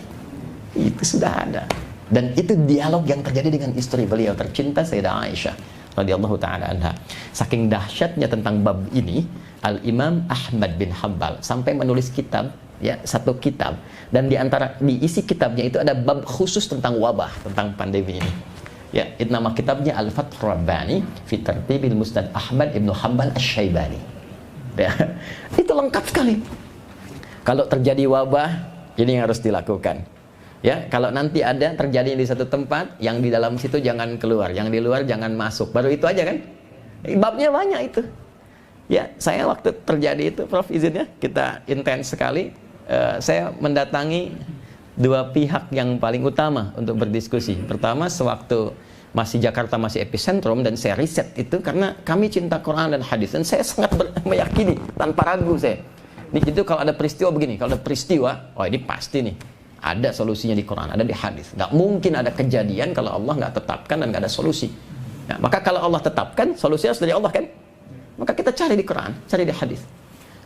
Speaker 1: Itu sudah ada. Dan itu dialog yang terjadi dengan istri beliau tercinta Sayyidah Aisyah radhiyallahu taala anha. Saking dahsyatnya tentang bab ini, Al-Imam Ahmad bin Hanbal sampai menulis kitab, ya, satu kitab, dan di isi kitabnya itu ada bab khusus tentang wabah, tentang pandemi ini. Ya, itu nama kitabnya Al-Fathur Rabbani fi Tartibil Musnad Ahmad ibnu Hanbal Asy-Syaibani. Ya, itu lengkap sekali. Kalau terjadi wabah, ini yang harus dilakukan. Ya, kalau nanti ada terjadi di satu tempat, yang di dalam situ jangan keluar, yang di luar jangan masuk. Baru itu aja kan? Babnya banyak itu. Ya, saya waktu terjadi itu, Prof, izinnya kita intens sekali. Saya mendatangi dua pihak yang paling utama untuk berdiskusi. Pertama, sewaktu masih Jakarta masih epicentrum, dan saya riset itu karena kami cinta Quran dan hadis, dan saya sangat meyakini tanpa ragu saya. Ini gitu, kalau ada peristiwa begini, kalau ada peristiwa, oh ini pasti nih ada solusinya di Quran, ada di hadis. Nggak mungkin ada kejadian kalau Allah nggak tetapkan dan nggak ada solusi. Nah, maka kalau Allah tetapkan, solusinya harus dari Allah kan? Maka kita cari di Quran, cari di hadis.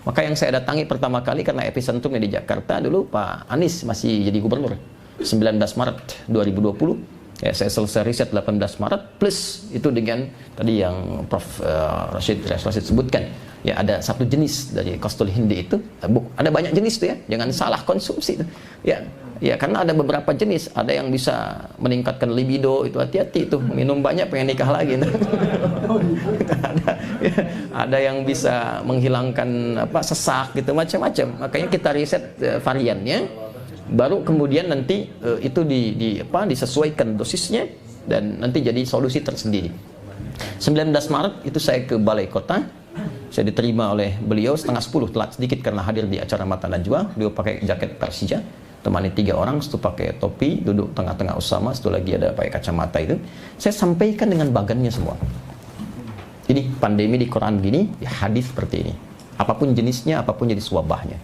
Speaker 1: Maka yang saya datangi pertama kali karena epicentrumnya di Jakarta, dulu Pak Anies masih jadi gubernur. 19 Maret 2020. Ya, saya selesai riset 18 Maret plus itu dengan tadi yang Prof Rashid sebutkan, Ya, ada satu jenis dari kostul hindi itu, ada banyak jenis tuh ya, jangan salah konsumsi itu. Ya, ya karena ada beberapa jenis, ada yang bisa meningkatkan libido, itu hati-hati itu, minum banyak pengen nikah lagi. Ada yang bisa menghilangkan sesak gitu, macam-macam. Makanya kita riset variannya, baru kemudian nanti itu disesuaikan dosisnya dan nanti jadi solusi tersendiri. 19 Maret itu saya ke Balai Kota. Saya diterima oleh beliau setengah 10, telat sedikit karena hadir di acara Mata Najwa. Beliau pakai jaket Persija, temani 3 orang, satu pakai topi, duduk tengah-tengah Usama, satu lagi ada pakai kacamata itu. Saya sampaikan dengan bagannya semua. Ini pandemi di Quran gini, ya hadis seperti ini. Apapun jenisnya, apapun jenis wabahnya.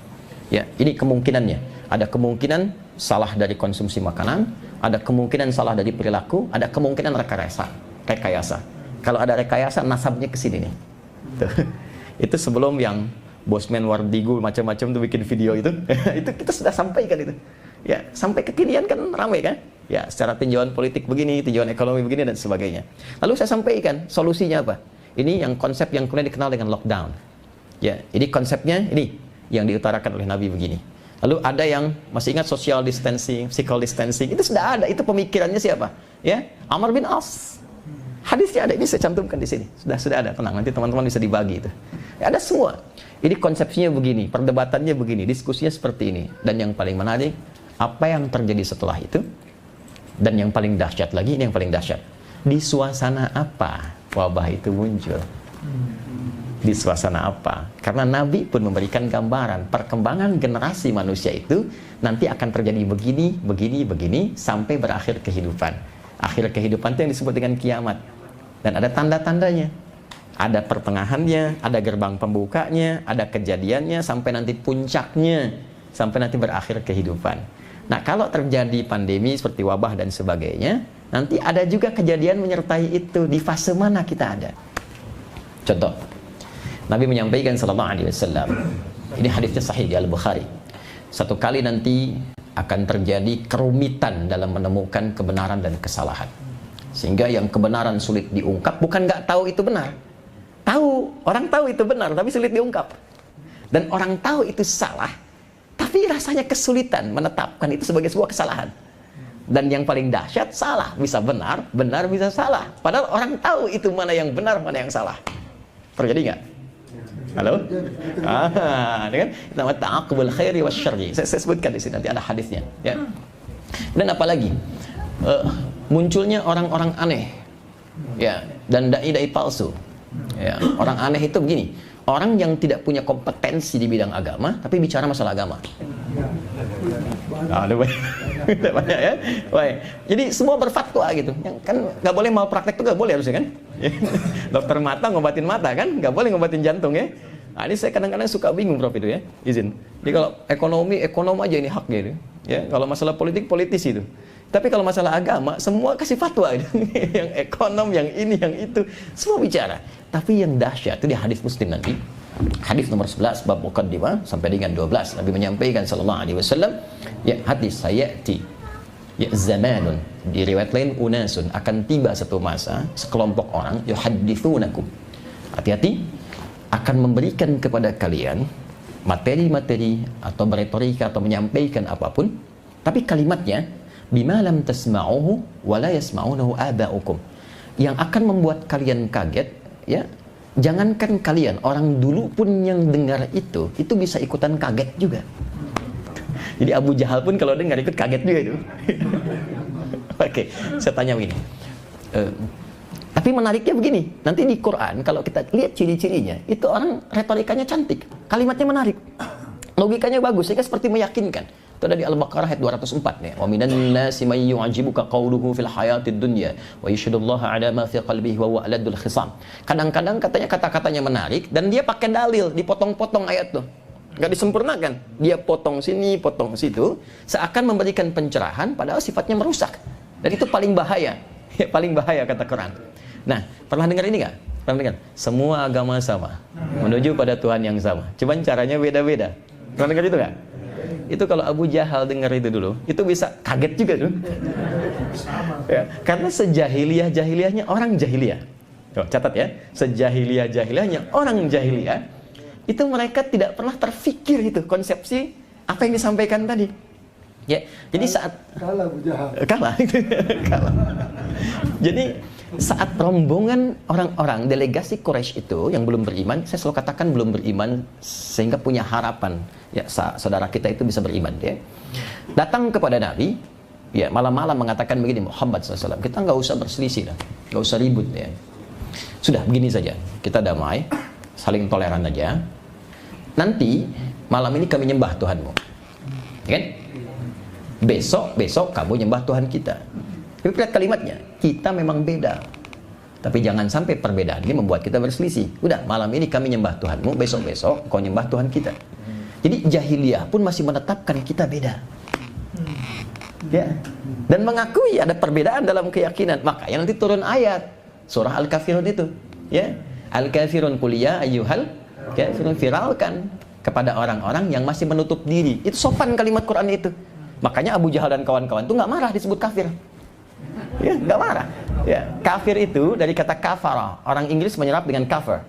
Speaker 1: Ya, ini kemungkinannya. Ada kemungkinan salah dari konsumsi makanan, ada kemungkinan salah dari perilaku, ada kemungkinan rekayasa. Kalau ada rekayasa, nasabnya ke sini nih. Tuh. Itu sebelum yang Bosman Wardigu macam-macam tuh bikin video itu itu kita sudah sampaikan itu ya, sampai kekinian kan ramai kan ya, secara tinjauan politik begini, tinjauan ekonomi begini dan sebagainya. Lalu saya sampaikan solusinya apa, ini yang konsep yang kemudian dikenal dengan lockdown ya. Ini konsepnya ini yang diutarakan oleh Nabi begini. Lalu ada yang masih ingat social distancing, physical distancing, itu sudah ada, itu pemikirannya siapa ya, Amr bin As. Hadisnya ada, ini saya cantumkan di sini. Sudah ada, tenang, nanti teman-teman bisa dibagi itu. Ya, ada semua. Ini konsepsinya begini, perdebatannya begini, diskusinya seperti ini. Dan yang paling menarik, apa yang terjadi setelah itu? Dan yang paling dahsyat lagi, ini yang paling dahsyat. Di suasana apa wabah itu muncul? Di suasana apa? Karena Nabi pun memberikan gambaran perkembangan generasi manusia itu nanti akan terjadi begini, sampai berakhir kehidupan. Akhir kehidupan itu yang disebut dengan kiamat. Dan ada tanda-tandanya, ada pertengahannya, ada gerbang pembukanya, ada kejadiannya, sampai nanti puncaknya, sampai nanti berakhir kehidupan. Nah, kalau terjadi pandemi seperti wabah dan sebagainya, nanti ada juga kejadian menyertai itu. Di fase mana kita ada? Contoh, Nabi menyampaikan sallallahu alaihi wasallam, ini hadisnya sahih di Al-Bukhari, satu kali nanti akan terjadi kerumitan dalam menemukan kebenaran dan kesalahan. Sehingga yang kebenaran sulit diungkap, bukan nggak tahu itu benar. Tahu, orang tahu itu benar, tapi sulit diungkap. Dan orang tahu itu salah, tapi rasanya kesulitan menetapkan itu sebagai sebuah kesalahan. Dan yang paling dahsyat, salah bisa benar, benar bisa salah. Padahal orang tahu itu mana yang benar, mana yang salah. Terjadi nggak? Halo? Dengan nama ta'aqubul khairi wasyarri. Saya sebutkan di sini, nanti ada hadisnya ya. Dan apalagi munculnya orang-orang aneh ya, dan dai-dai palsu ya. Orang aneh itu begini, orang yang tidak punya kompetensi di bidang agama tapi bicara masalah agama. Ada banyak ya. Baik. Jadi semua berfatwa gitu. Yang kan nggak boleh mau praktek tuh nggak boleh harusnya kan. Dokter mata ngobatin mata kan, nggak boleh ngobatin jantung ya. Nah, ini saya kadang-kadang suka bingung Prof itu ya. Izin. Jadi kalau ekonom aja ini haknya itu. Ya, kalau masalah politik politisi itu. Tapi kalau masalah agama semua kasih fatwa gitu. Yang ekonom, yang ini, yang itu, semua bicara. Tapi yang dahsyat itu di hadis Muslim nanti. Hadis nomor 11 bab muqaddimah sampai dengan 12, Nabi menyampaikan sallallahu alaihi wasallam, ya hadis sayati ya zamanun, di riwayat lain unasun, akan tiba satu masa sekelompok orang yuhadditsunakum, hati-hati, akan memberikan kepada kalian materi-materi atau beretorika atau menyampaikan apapun, tapi kalimatnya bima lam tasma'uhu wa la yasma'unahu aba'ukum, yang akan membuat kalian kaget ya. Jangankan kalian, orang dulu pun yang dengar itu bisa ikutan kaget juga. Jadi Abu Jahal pun kalau dengar ikut kaget juga itu. Oke, saya tanya begini. Tapi menariknya begini, nanti di Quran kalau kita lihat ciri-cirinya, itu orang retorikanya cantik, kalimatnya menarik, logikanya bagus, sehingga seperti meyakinkan. Itu ada di Al-Baqarah ayat 204 nih. Wa minan nasi may yu'jibuka qawluhu fil hayatid dunya wa yashhadullaha 'ala ma fi qalbihi wa huwa aladul khisam. Kadang-kadang katanya kata-katanya menarik dan dia pakai dalil, dipotong-potong ayat tuh. Enggak disempurnakan. Dia potong sini, potong situ, seakan memberikan pencerahan padahal sifatnya merusak. Dan itu paling bahaya. Ya, paling bahaya kata Quran. Nah, pernah dengar ini enggak? Pernah dengar? Semua agama sama, menuju pada Tuhan yang sama. Cuman caranya beda-beda. Pernah dengar itu enggak? Itu kalau Abu Jahal dengar itu dulu, itu bisa kaget juga tuh. Ya, karena sejahiliyah-jahiliyahnya orang jahiliyah. Tuh, catat ya, sejahiliyah-jahiliyahnya orang jahiliyah, itu mereka tidak pernah terfikir itu konsepsi apa yang disampaikan tadi. Ya, jadi saat
Speaker 2: kalah Abu Jahal.
Speaker 1: Kalah. Kalah. Jadi saat rombongan orang-orang delegasi Quraisy itu yang belum beriman, saya selalu katakan belum beriman sehingga punya harapan ya saudara kita itu bisa beriman ya. Datang kepada Nabi, ya malam-malam mengatakan begini, Muhammad SAW, kita nggak usah berselisih lah, nggak usah ribut ya. Sudah begini saja, kita damai, saling toleran aja. Nanti malam ini kami nyembah Tuhanmu, kan? Besok kamu nyembah Tuhan kita. Tapi lihat kalimatnya, kita memang beda. Tapi jangan sampai perbedaan ini membuat kita berselisih. Udah, malam ini kami nyembah Tuhanmu, besok kau nyembah Tuhan kita. Jadi jahiliyah pun masih menetapkan kita beda. Ya. Dan mengakui ada perbedaan dalam keyakinan. Makanya nanti turun ayat surah Al-Kafirun itu, ya. Al-Kafirun qul ya ayyuhal kafirun, viralkan kepada orang-orang yang masih menutup diri. Itu sopan kalimat Quran itu. Makanya Abu Jahal dan kawan-kawan itu nggak marah disebut kafir. Ya, nggak marah. Ya, kafir itu dari kata kafara. Orang Inggris menyerap dengan cover.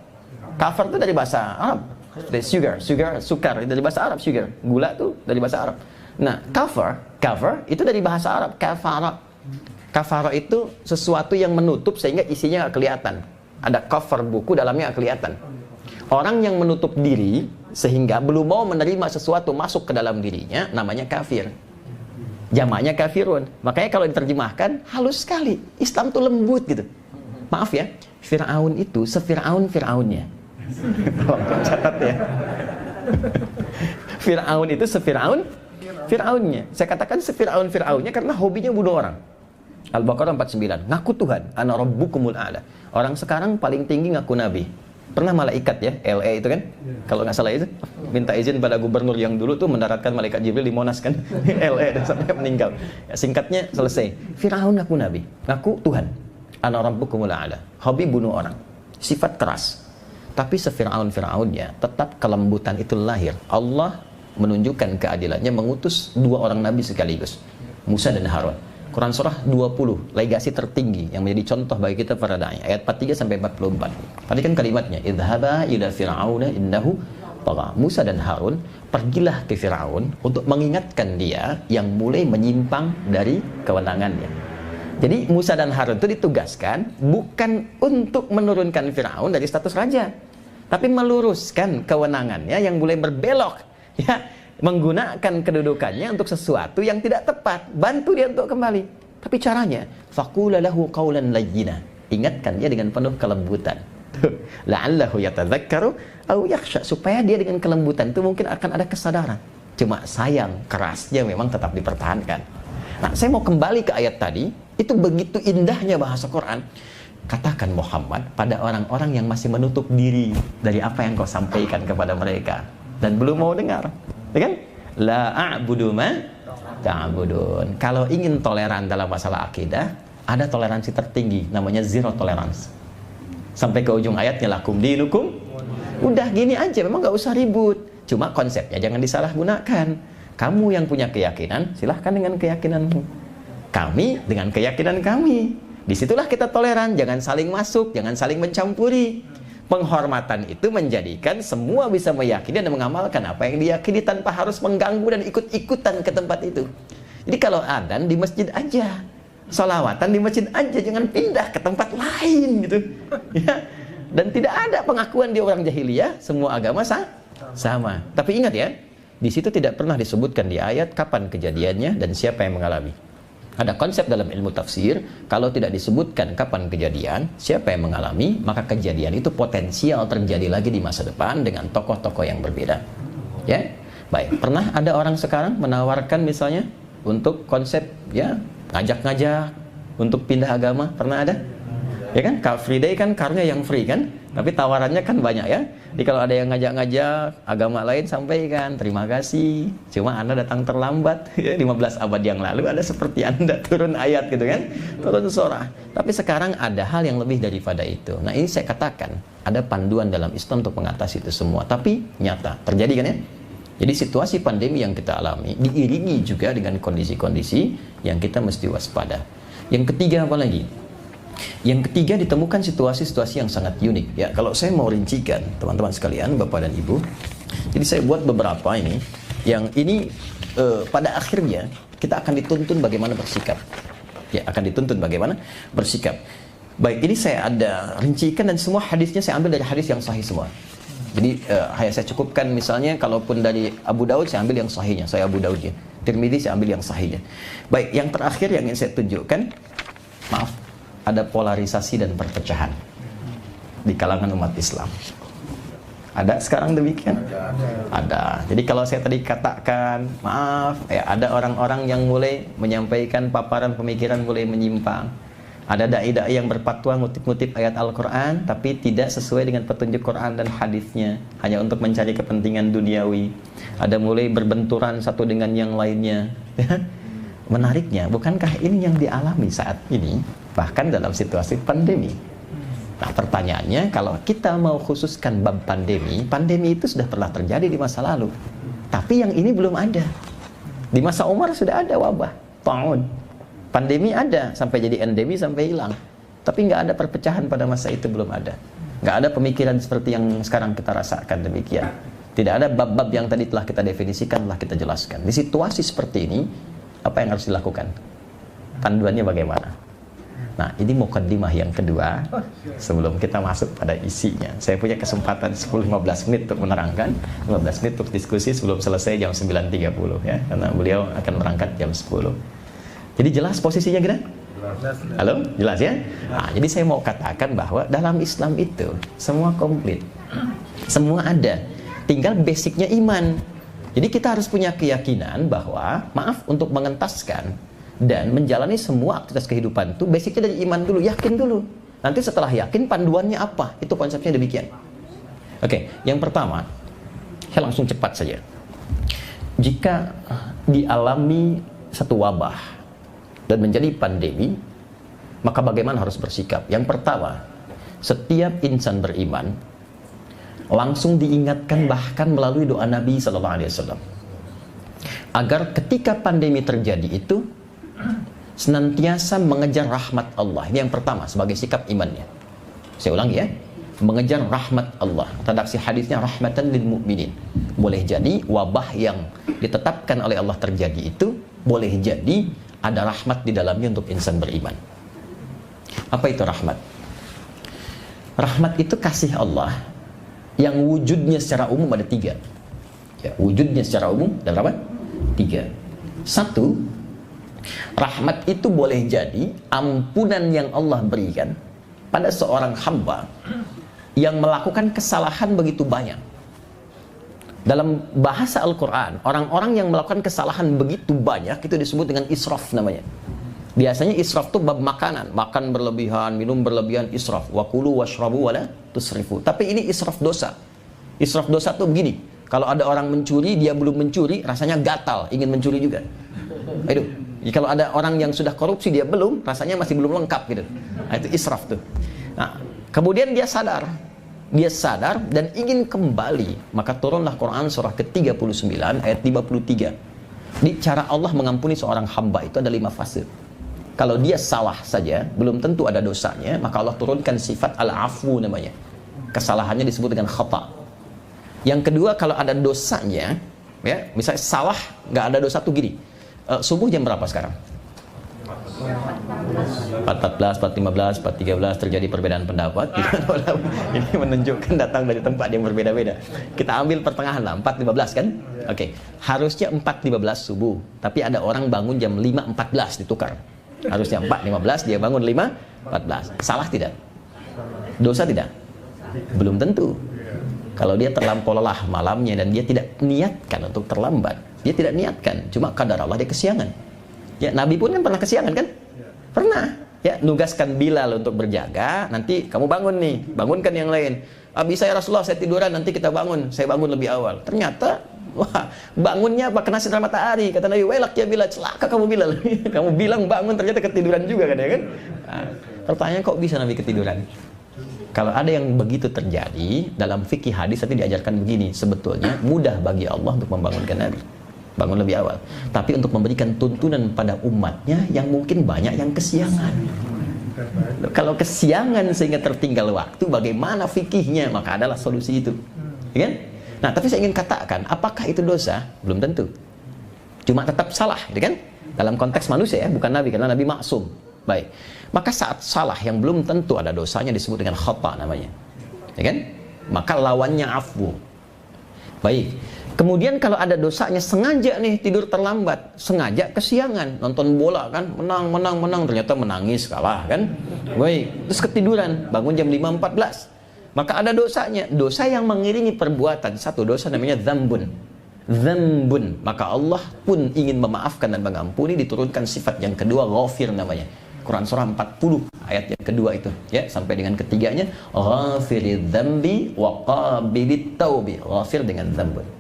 Speaker 1: Cover itu dari bahasa Arab. Dari sukar dari bahasa Arab, sugar. Gula tuh dari bahasa Arab. Nah, cover itu dari bahasa Arab, kafara. Kafara itu sesuatu yang menutup sehingga isinya nggak kelihatan. Ada cover buku dalamnya nggak kelihatan. Orang yang menutup diri sehingga belum mau menerima sesuatu masuk ke dalam dirinya namanya kafir. Jamaknya kafirun. Makanya kalau diterjemahkan halus sekali. Islam tuh lembut gitu. Maaf ya, Fir'aun itu Fir'aunnya. Catat ya. Fir'aun itu Fir'aunnya. Saya katakan Fir'aunnya karena hobinya bunuh orang. Al-Baqarah 49. Ngaku Tuhan, ana rabbukumul a'la. Orang sekarang paling tinggi ngaku nabi. Pernah malaikat ya, LA itu kan? Kalau nggak salah itu, minta izin pada gubernur yang dulu tuh mendaratkan malaikat Jibril di Monas kan? LA dan sampai meninggal. Ya, singkatnya selesai. Firaun ngaku nabi, ngaku Tuhan. Ana rabbukumul a'la. Hobi bunuh orang. Sifat keras. Tapi Fir'aunnya tetap kelembutan itu lahir. Allah menunjukkan keadilannya mengutus dua orang nabi sekaligus, Musa dan Harun. Quran surah 20, legasi tertinggi yang menjadi contoh bagi kita para dai, ayat 43 sampai 44. Tadi kan kalimatnya, idhaba ila fir'auna innahu tagha. Musa dan Harun pergilah ke Firaun untuk mengingatkan dia yang mulai menyimpang dari kewenangannya. Jadi Musa dan Harun itu ditugaskan bukan untuk menurunkan Firaun dari status raja, tapi meluruskan kewenangannya yang mulai berbelok, ya, menggunakan kedudukannya untuk sesuatu yang tidak tepat, bantu dia untuk kembali. Tapi caranya, faqula lahu qawlan layyina, ingatkan dia dengan penuh kelembutan. La'allahu yatadzakkaru aw yakhsha, supaya dia dengan kelembutan itu mungkin akan ada kesadaran. Cuma sayang, kerasnya memang tetap dipertahankan. Nah, saya mau kembali ke ayat tadi, itu begitu indahnya bahasa Quran. Katakan Muhammad pada orang-orang yang masih menutup diri dari apa yang kau sampaikan kepada mereka dan belum mau dengar. Ya kan? La a'budu ma ta'budun. Kalau ingin toleran dalam masalah akidah, ada toleransi tertinggi, namanya zero tolerance. Sampai ke ujung ayatnya, lakum dinukum. Udah gini aja, memang nggak usah ribut. Cuma konsepnya jangan disalahgunakan. Kamu yang punya keyakinan, silahkan dengan keyakinanmu. Kami dengan keyakinan kami. Disitulah kita toleran, jangan saling masuk, jangan saling mencampuri. Penghormatan itu menjadikan semua bisa meyakini dan mengamalkan apa yang diyakini tanpa harus mengganggu dan ikut-ikutan ke tempat itu. Jadi kalau adzan di masjid aja, sholawatan di masjid aja, jangan pindah ke tempat lain gitu. Ya. Dan tidak ada pengakuan di orang jahiliyah, semua agama sama. Tapi ingat ya, di situ tidak pernah disebutkan di ayat kapan kejadiannya dan siapa yang mengalami. Ada konsep dalam ilmu tafsir, kalau tidak disebutkan kapan kejadian, siapa yang mengalami, maka kejadian itu potensial terjadi lagi di masa depan dengan tokoh-tokoh yang berbeda. Ya, baik. Pernah ada orang sekarang menawarkan misalnya untuk konsep ya ngajak-ngajak untuk pindah agama, pernah ada? Ya kan, Car Free Day kan karnya yang free kan, tapi tawarannya kan banyak ya. Jadi kalau ada yang ngajak-ngajak agama lain, sampaikan terima kasih, cuma Anda datang terlambat ya, 15 abad yang lalu ada seperti Anda turun ayat gitu kan, turun surah. Tapi sekarang ada hal yang lebih daripada itu. Nah, ini saya katakan ada panduan dalam Islam untuk mengatasi itu semua, tapi nyata terjadi kan ya. Jadi situasi pandemi yang kita alami diiringi juga dengan kondisi-kondisi yang kita mesti waspada. Yang ketiga apa lagi? Yang ketiga, ditemukan situasi-situasi yang sangat unik. Ya, kalau saya mau rincikan, teman-teman sekalian, Bapak dan Ibu, jadi saya buat beberapa ini, yang ini pada akhirnya kita akan dituntun bagaimana bersikap. Ya, akan dituntun bagaimana bersikap. Baik, ini saya ada rincikan dan semua hadisnya saya ambil dari hadis yang sahih semua. Jadi saya cukupkan misalnya kalaupun dari Abu Daud saya ambil yang sahihnya, saya Abu Daud ya. Tirmidzi saya ambil yang sahihnya. Baik, yang terakhir yang ingin saya tunjukkan, maaf, ada polarisasi dan perpecahan di kalangan umat Islam. Ada sekarang demikian? Ada. Jadi kalau saya tadi katakan, maaf, ya, ada orang-orang yang mulai menyampaikan paparan pemikiran mulai menyimpang. Ada dai-dai yang berfatwa ngutip-ngutip ayat Al-Quran, tapi tidak sesuai dengan petunjuk Quran dan hadisnya, hanya untuk mencari kepentingan duniawi. Ada mulai berbenturan satu dengan yang lainnya. Menariknya, bukankah ini yang dialami saat ini, bahkan dalam situasi pandemi? Nah, pertanyaannya, kalau kita mau khususkan bab pandemi, pandemi itu sudah pernah terjadi di masa lalu. Tapi yang ini belum ada. Di masa Umar sudah ada wabah, ta'un. Pandemi ada, sampai jadi endemi, sampai hilang. Tapi nggak ada perpecahan pada masa itu, belum ada. Nggak ada pemikiran seperti yang sekarang kita rasakan demikian. Tidak ada bab-bab yang tadi telah kita definisikan, telah kita jelaskan. Di situasi seperti ini, apa yang harus dilakukan? Panduannya bagaimana? Nah, ini mukaddimah yang kedua sebelum kita masuk pada isinya. Saya punya kesempatan 10-15 menit untuk menerangkan, 15 menit untuk diskusi sebelum selesai jam 9.30 ya, karena beliau akan berangkat jam 10. Jadi jelas posisinya kita? Halo? Jelas ya? Nah, jadi saya mau katakan bahwa dalam Islam itu semua komplit. Semua ada. Tinggal basicnya iman. Jadi kita harus punya keyakinan bahwa, maaf, untuk mengentaskan dan menjalani semua aktivitas kehidupan itu basicnya dari iman dulu, yakin dulu. Nanti setelah yakin panduannya apa? Itu konsepnya demikian. Oke, yang pertama, saya langsung cepat saja. Jika dialami satu wabah dan menjadi pandemi, maka bagaimana harus bersikap? Yang pertama, setiap insan beriman langsung diingatkan bahkan melalui doa Nabi SAW agar ketika pandemi terjadi itu senantiasa mengejar rahmat Allah. Ini yang pertama sebagai sikap imannya. Saya ulangi ya, mengejar rahmat Allah. Redaksi hadisnya rahmatan lil mu'minin. Boleh jadi wabah yang ditetapkan oleh Allah terjadi itu, boleh jadi ada rahmat di dalamnya untuk insan beriman. Apa itu rahmat? Rahmat itu kasih Allah yang wujudnya secara umum ada tiga. Ya, wujudnya secara umum ada berapa? Tiga. Satu, rahmat itu boleh jadi ampunan yang Allah berikan pada seorang hamba yang melakukan kesalahan begitu banyak. Dalam bahasa Al-Quran, orang-orang yang melakukan kesalahan begitu banyak itu disebut dengan israf namanya. Biasanya israf itu bab makanan, makan berlebihan, minum berlebihan, israf. Wa kulu washrabu wala tusrifu. Tapi ini israf dosa. Israf dosa itu begini, kalau ada orang mencuri, dia belum mencuri, rasanya gatal, ingin mencuri juga. Aduh, kalau ada orang yang sudah korupsi, dia belum, rasanya masih belum lengkap gitu. Nah, itu israf tuh. Nah, kemudian dia sadar dan ingin kembali, maka turunlah Quran surah ke-39 ayat 53. Di cara Allah mengampuni seorang hamba itu ada 5 fase. Kalau dia salah saja, belum tentu ada dosanya, maka Allah turunkan sifat al-afu namanya. Kesalahannya disebut dengan khata. Yang kedua, kalau ada dosanya, ya, misalnya salah, nggak ada dosa tuh gini. Subuh jam berapa sekarang? 4.14, 4.15, 4.13 terjadi perbedaan pendapat. Ini menunjukkan datang dari tempat yang berbeda-beda. Kita ambil pertengahan lah, 4.15 kan? Oke. Harusnya 4.15 subuh, tapi ada orang bangun jam 5.14 ditukar. Harusnya 4.15, dia bangun 5.14. Salah tidak? Dosa tidak? Belum tentu. Kalau dia terlampau lelah malamnya dan dia tidak niatkan untuk terlambat, dia tidak niatkan, cuma kadar Allah dia kesiangan. Ya, Nabi pun kan pernah kesiangan kan? Pernah. Ya, nugaskan Bilal untuk berjaga, nanti kamu bangun nih, bangunkan yang lain. Bisa ya Rasulullah, saya tiduran, nanti kita bangun. Saya bangun lebih awal. Ternyata, wah, bangunnya apa? Kena sinar matahari. Kata Nabi, wailak ya Bilal, celaka kamu Bilal. Kamu bilang bangun, ternyata ketiduran juga kan ya kan? Nah, pertanyaan, kok bisa Nabi ketiduran? Kalau ada yang begitu terjadi, dalam fikih hadis nanti diajarkan begini, sebetulnya mudah bagi Allah untuk membangunkan Nabi. Bangun lebih awal. Tapi untuk memberikan tuntunan pada umatnya yang mungkin banyak yang kesiangan. Kalau kesiangan sehingga tertinggal waktu, bagaimana fikihnya? Maka adalah solusi itu. Ya kan? Nah, tapi saya ingin katakan, apakah itu dosa? Belum tentu. Cuma tetap salah, gitu kan? Dalam konteks manusia ya, bukan Nabi, karena Nabi maksum. Baik. Maka saat salah yang belum tentu ada dosanya disebut dengan khata namanya. Ya kan? Maka lawannya afwu. Baik. Kemudian kalau ada dosanya sengaja nih tidur terlambat, sengaja kesiangan, nonton bola kan, menang, ternyata menangis kalah kan. Baik, terus ketiduran, bangun jam 5.14. Maka ada dosanya, dosa yang mengiringi perbuatan. Satu dosa namanya dzambun. Dzambun. Maka Allah pun ingin memaafkan dan mengampuni, diturunkan sifat yang kedua, ghafir namanya. Quran surah 40 ayat yang kedua itu ya, sampai dengan ketiganya, ghafiridz dzambi wa qabilit taubi. Ghafir dengan dzambun.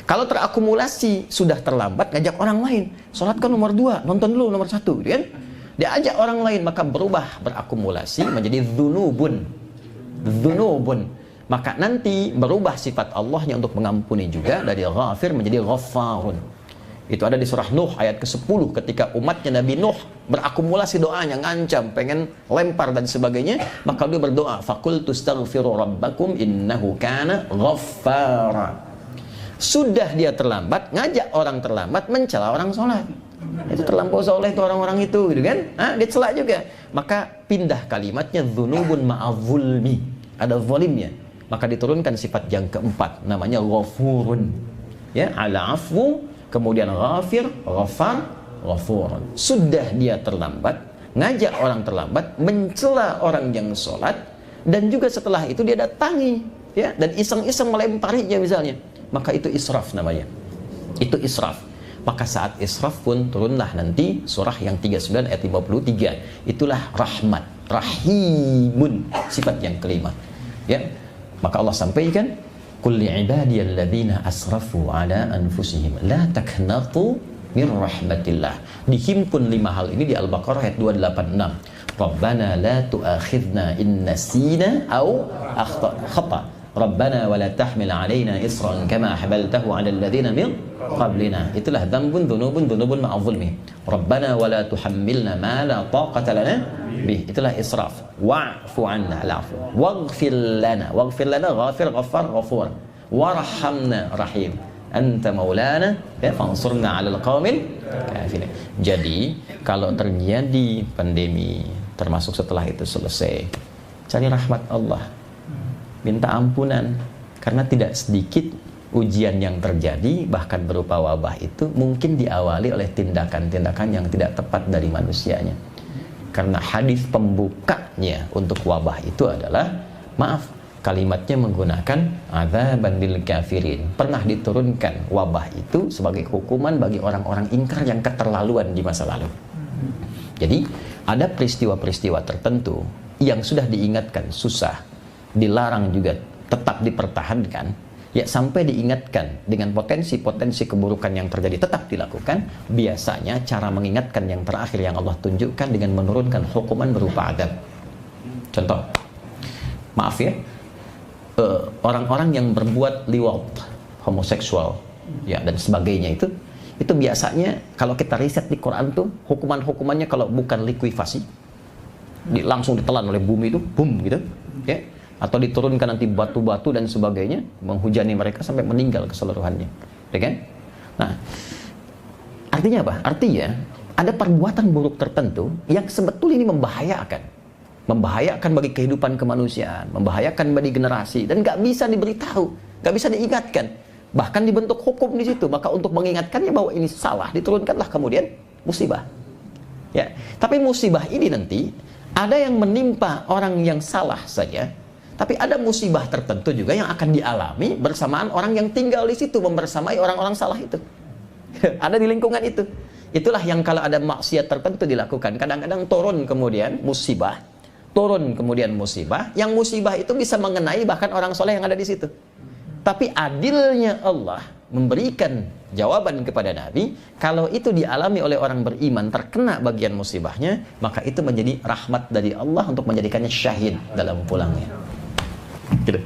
Speaker 1: Kalau terakumulasi sudah terlambat, ngajak orang lain, sholat kan nomor 2, nonton dulu nomor 1, gitu kan? Diajak orang lain, maka berubah, berakumulasi menjadi dzunubun. Dzunubun. Maka nanti berubah sifat Allahnya untuk mengampuni juga, dari ghafir menjadi ghaffarun. Itu ada di surah Nuh ayat ke-10, ketika umatnya Nabi Nuh berakumulasi doanya, ngancam, pengen lempar dan sebagainya, maka dia berdoa, faqultu astaghfiru rabbakum innahu kana ghaffara. Sudah dia terlambat, ngajak orang terlambat, mencela orang sholat. Itu terlampau soleh itu orang-orang itu, gitu kan? Dia celak juga. Maka pindah kalimatnya, dzunubun ma'adzulmi. Ada zalimnya. Maka diturunkan sifat yang keempat, namanya ghafurun. Ya, ala afwu, kemudian ghafir, ghafar, ghafurun. Sudah dia terlambat, ngajak orang terlambat, mencela orang yang sholat, dan juga setelah itu dia datangi, ya, dan iseng-iseng melemparinya misalnya. Maka itu israf namanya. Itu israf. Maka saat israf pun turunlah nanti surah yang 39 ayat 53. Itulah rahmat, rahimun, sifat yang kelima. Ya. Maka Allah sampaikan, qul li'ibadiyalladzina asrafu ala anfusihim la taknatu min rahmatillah. Dihimpun 5 hal ini di Al-Baqarah ayat 286. Rabbana la tu'akhidna in nasina aw akhtana. Rabbana wa la tahmil alaina isran kama hamaltahu ala alladhina min qablina. Itulah dzambun dzunubun ma'adzulmi. Rabbana wa la tuhammilna ma la taqata lana bih. Itulah israf. Wa'fu 'anna, al'afw. Waghfir lana ghafir, ghaffar, ghafur. Warhamna, rahim. Anta maulana fansurna 'alal qaumil kafirin. Jadi kalau terjadi pandemi, termasuk setelah itu selesai, cari rahmat Allah, minta ampunan, karena tidak sedikit ujian yang terjadi, bahkan berupa wabah itu mungkin diawali oleh tindakan-tindakan yang tidak tepat dari manusianya. Karena hadis pembukanya untuk wabah itu adalah, maaf, kalimatnya menggunakan adzaban lil kafirin. Pernah diturunkan wabah itu sebagai hukuman bagi orang-orang ingkar yang keterlaluan di masa lalu. Jadi ada peristiwa-peristiwa tertentu yang sudah diingatkan susah, dilarang juga tetap dipertahankan, ya, sampai diingatkan dengan potensi-potensi keburukan yang terjadi tetap dilakukan. Biasanya cara mengingatkan yang terakhir yang Allah tunjukkan dengan menurunkan hukuman berupa adab. Contoh, maaf ya, orang-orang yang berbuat liwat, homoseksual, ya, dan sebagainya, itu biasanya kalau kita riset di Quran tuh hukuman-hukumannya kalau bukan likuifasi, langsung ditelan oleh bumi itu, boom gitu, ya, atau diturunkan nanti batu-batu dan sebagainya, menghujani mereka sampai meninggal keseluruhannya, ya kan? Nah, artinya apa? Artinya ada perbuatan buruk tertentu yang sebetulnya ini membahayakan bagi kehidupan kemanusiaan, membahayakan bagi generasi, dan nggak bisa diberitahu, nggak bisa diingatkan, bahkan dibentuk hukum di situ. Maka untuk mengingatkannya bahwa ini salah, diturunkanlah kemudian musibah. Ya, tapi musibah ini nanti ada yang menimpa orang yang salah saja, tapi ada musibah tertentu juga yang akan dialami bersamaan orang yang tinggal di situ, membersamai orang-orang salah itu. Ada di lingkungan itu. Itulah yang kalau ada maksiat tertentu dilakukan, kadang-kadang turun kemudian musibah, yang musibah itu bisa mengenai bahkan orang soleh yang ada di situ. Tapi adilnya Allah memberikan jawaban kepada Nabi, kalau itu dialami oleh orang beriman, terkena bagian musibahnya, maka itu menjadi rahmat dari Allah untuk menjadikannya syahid dalam pulangnya. Gitu.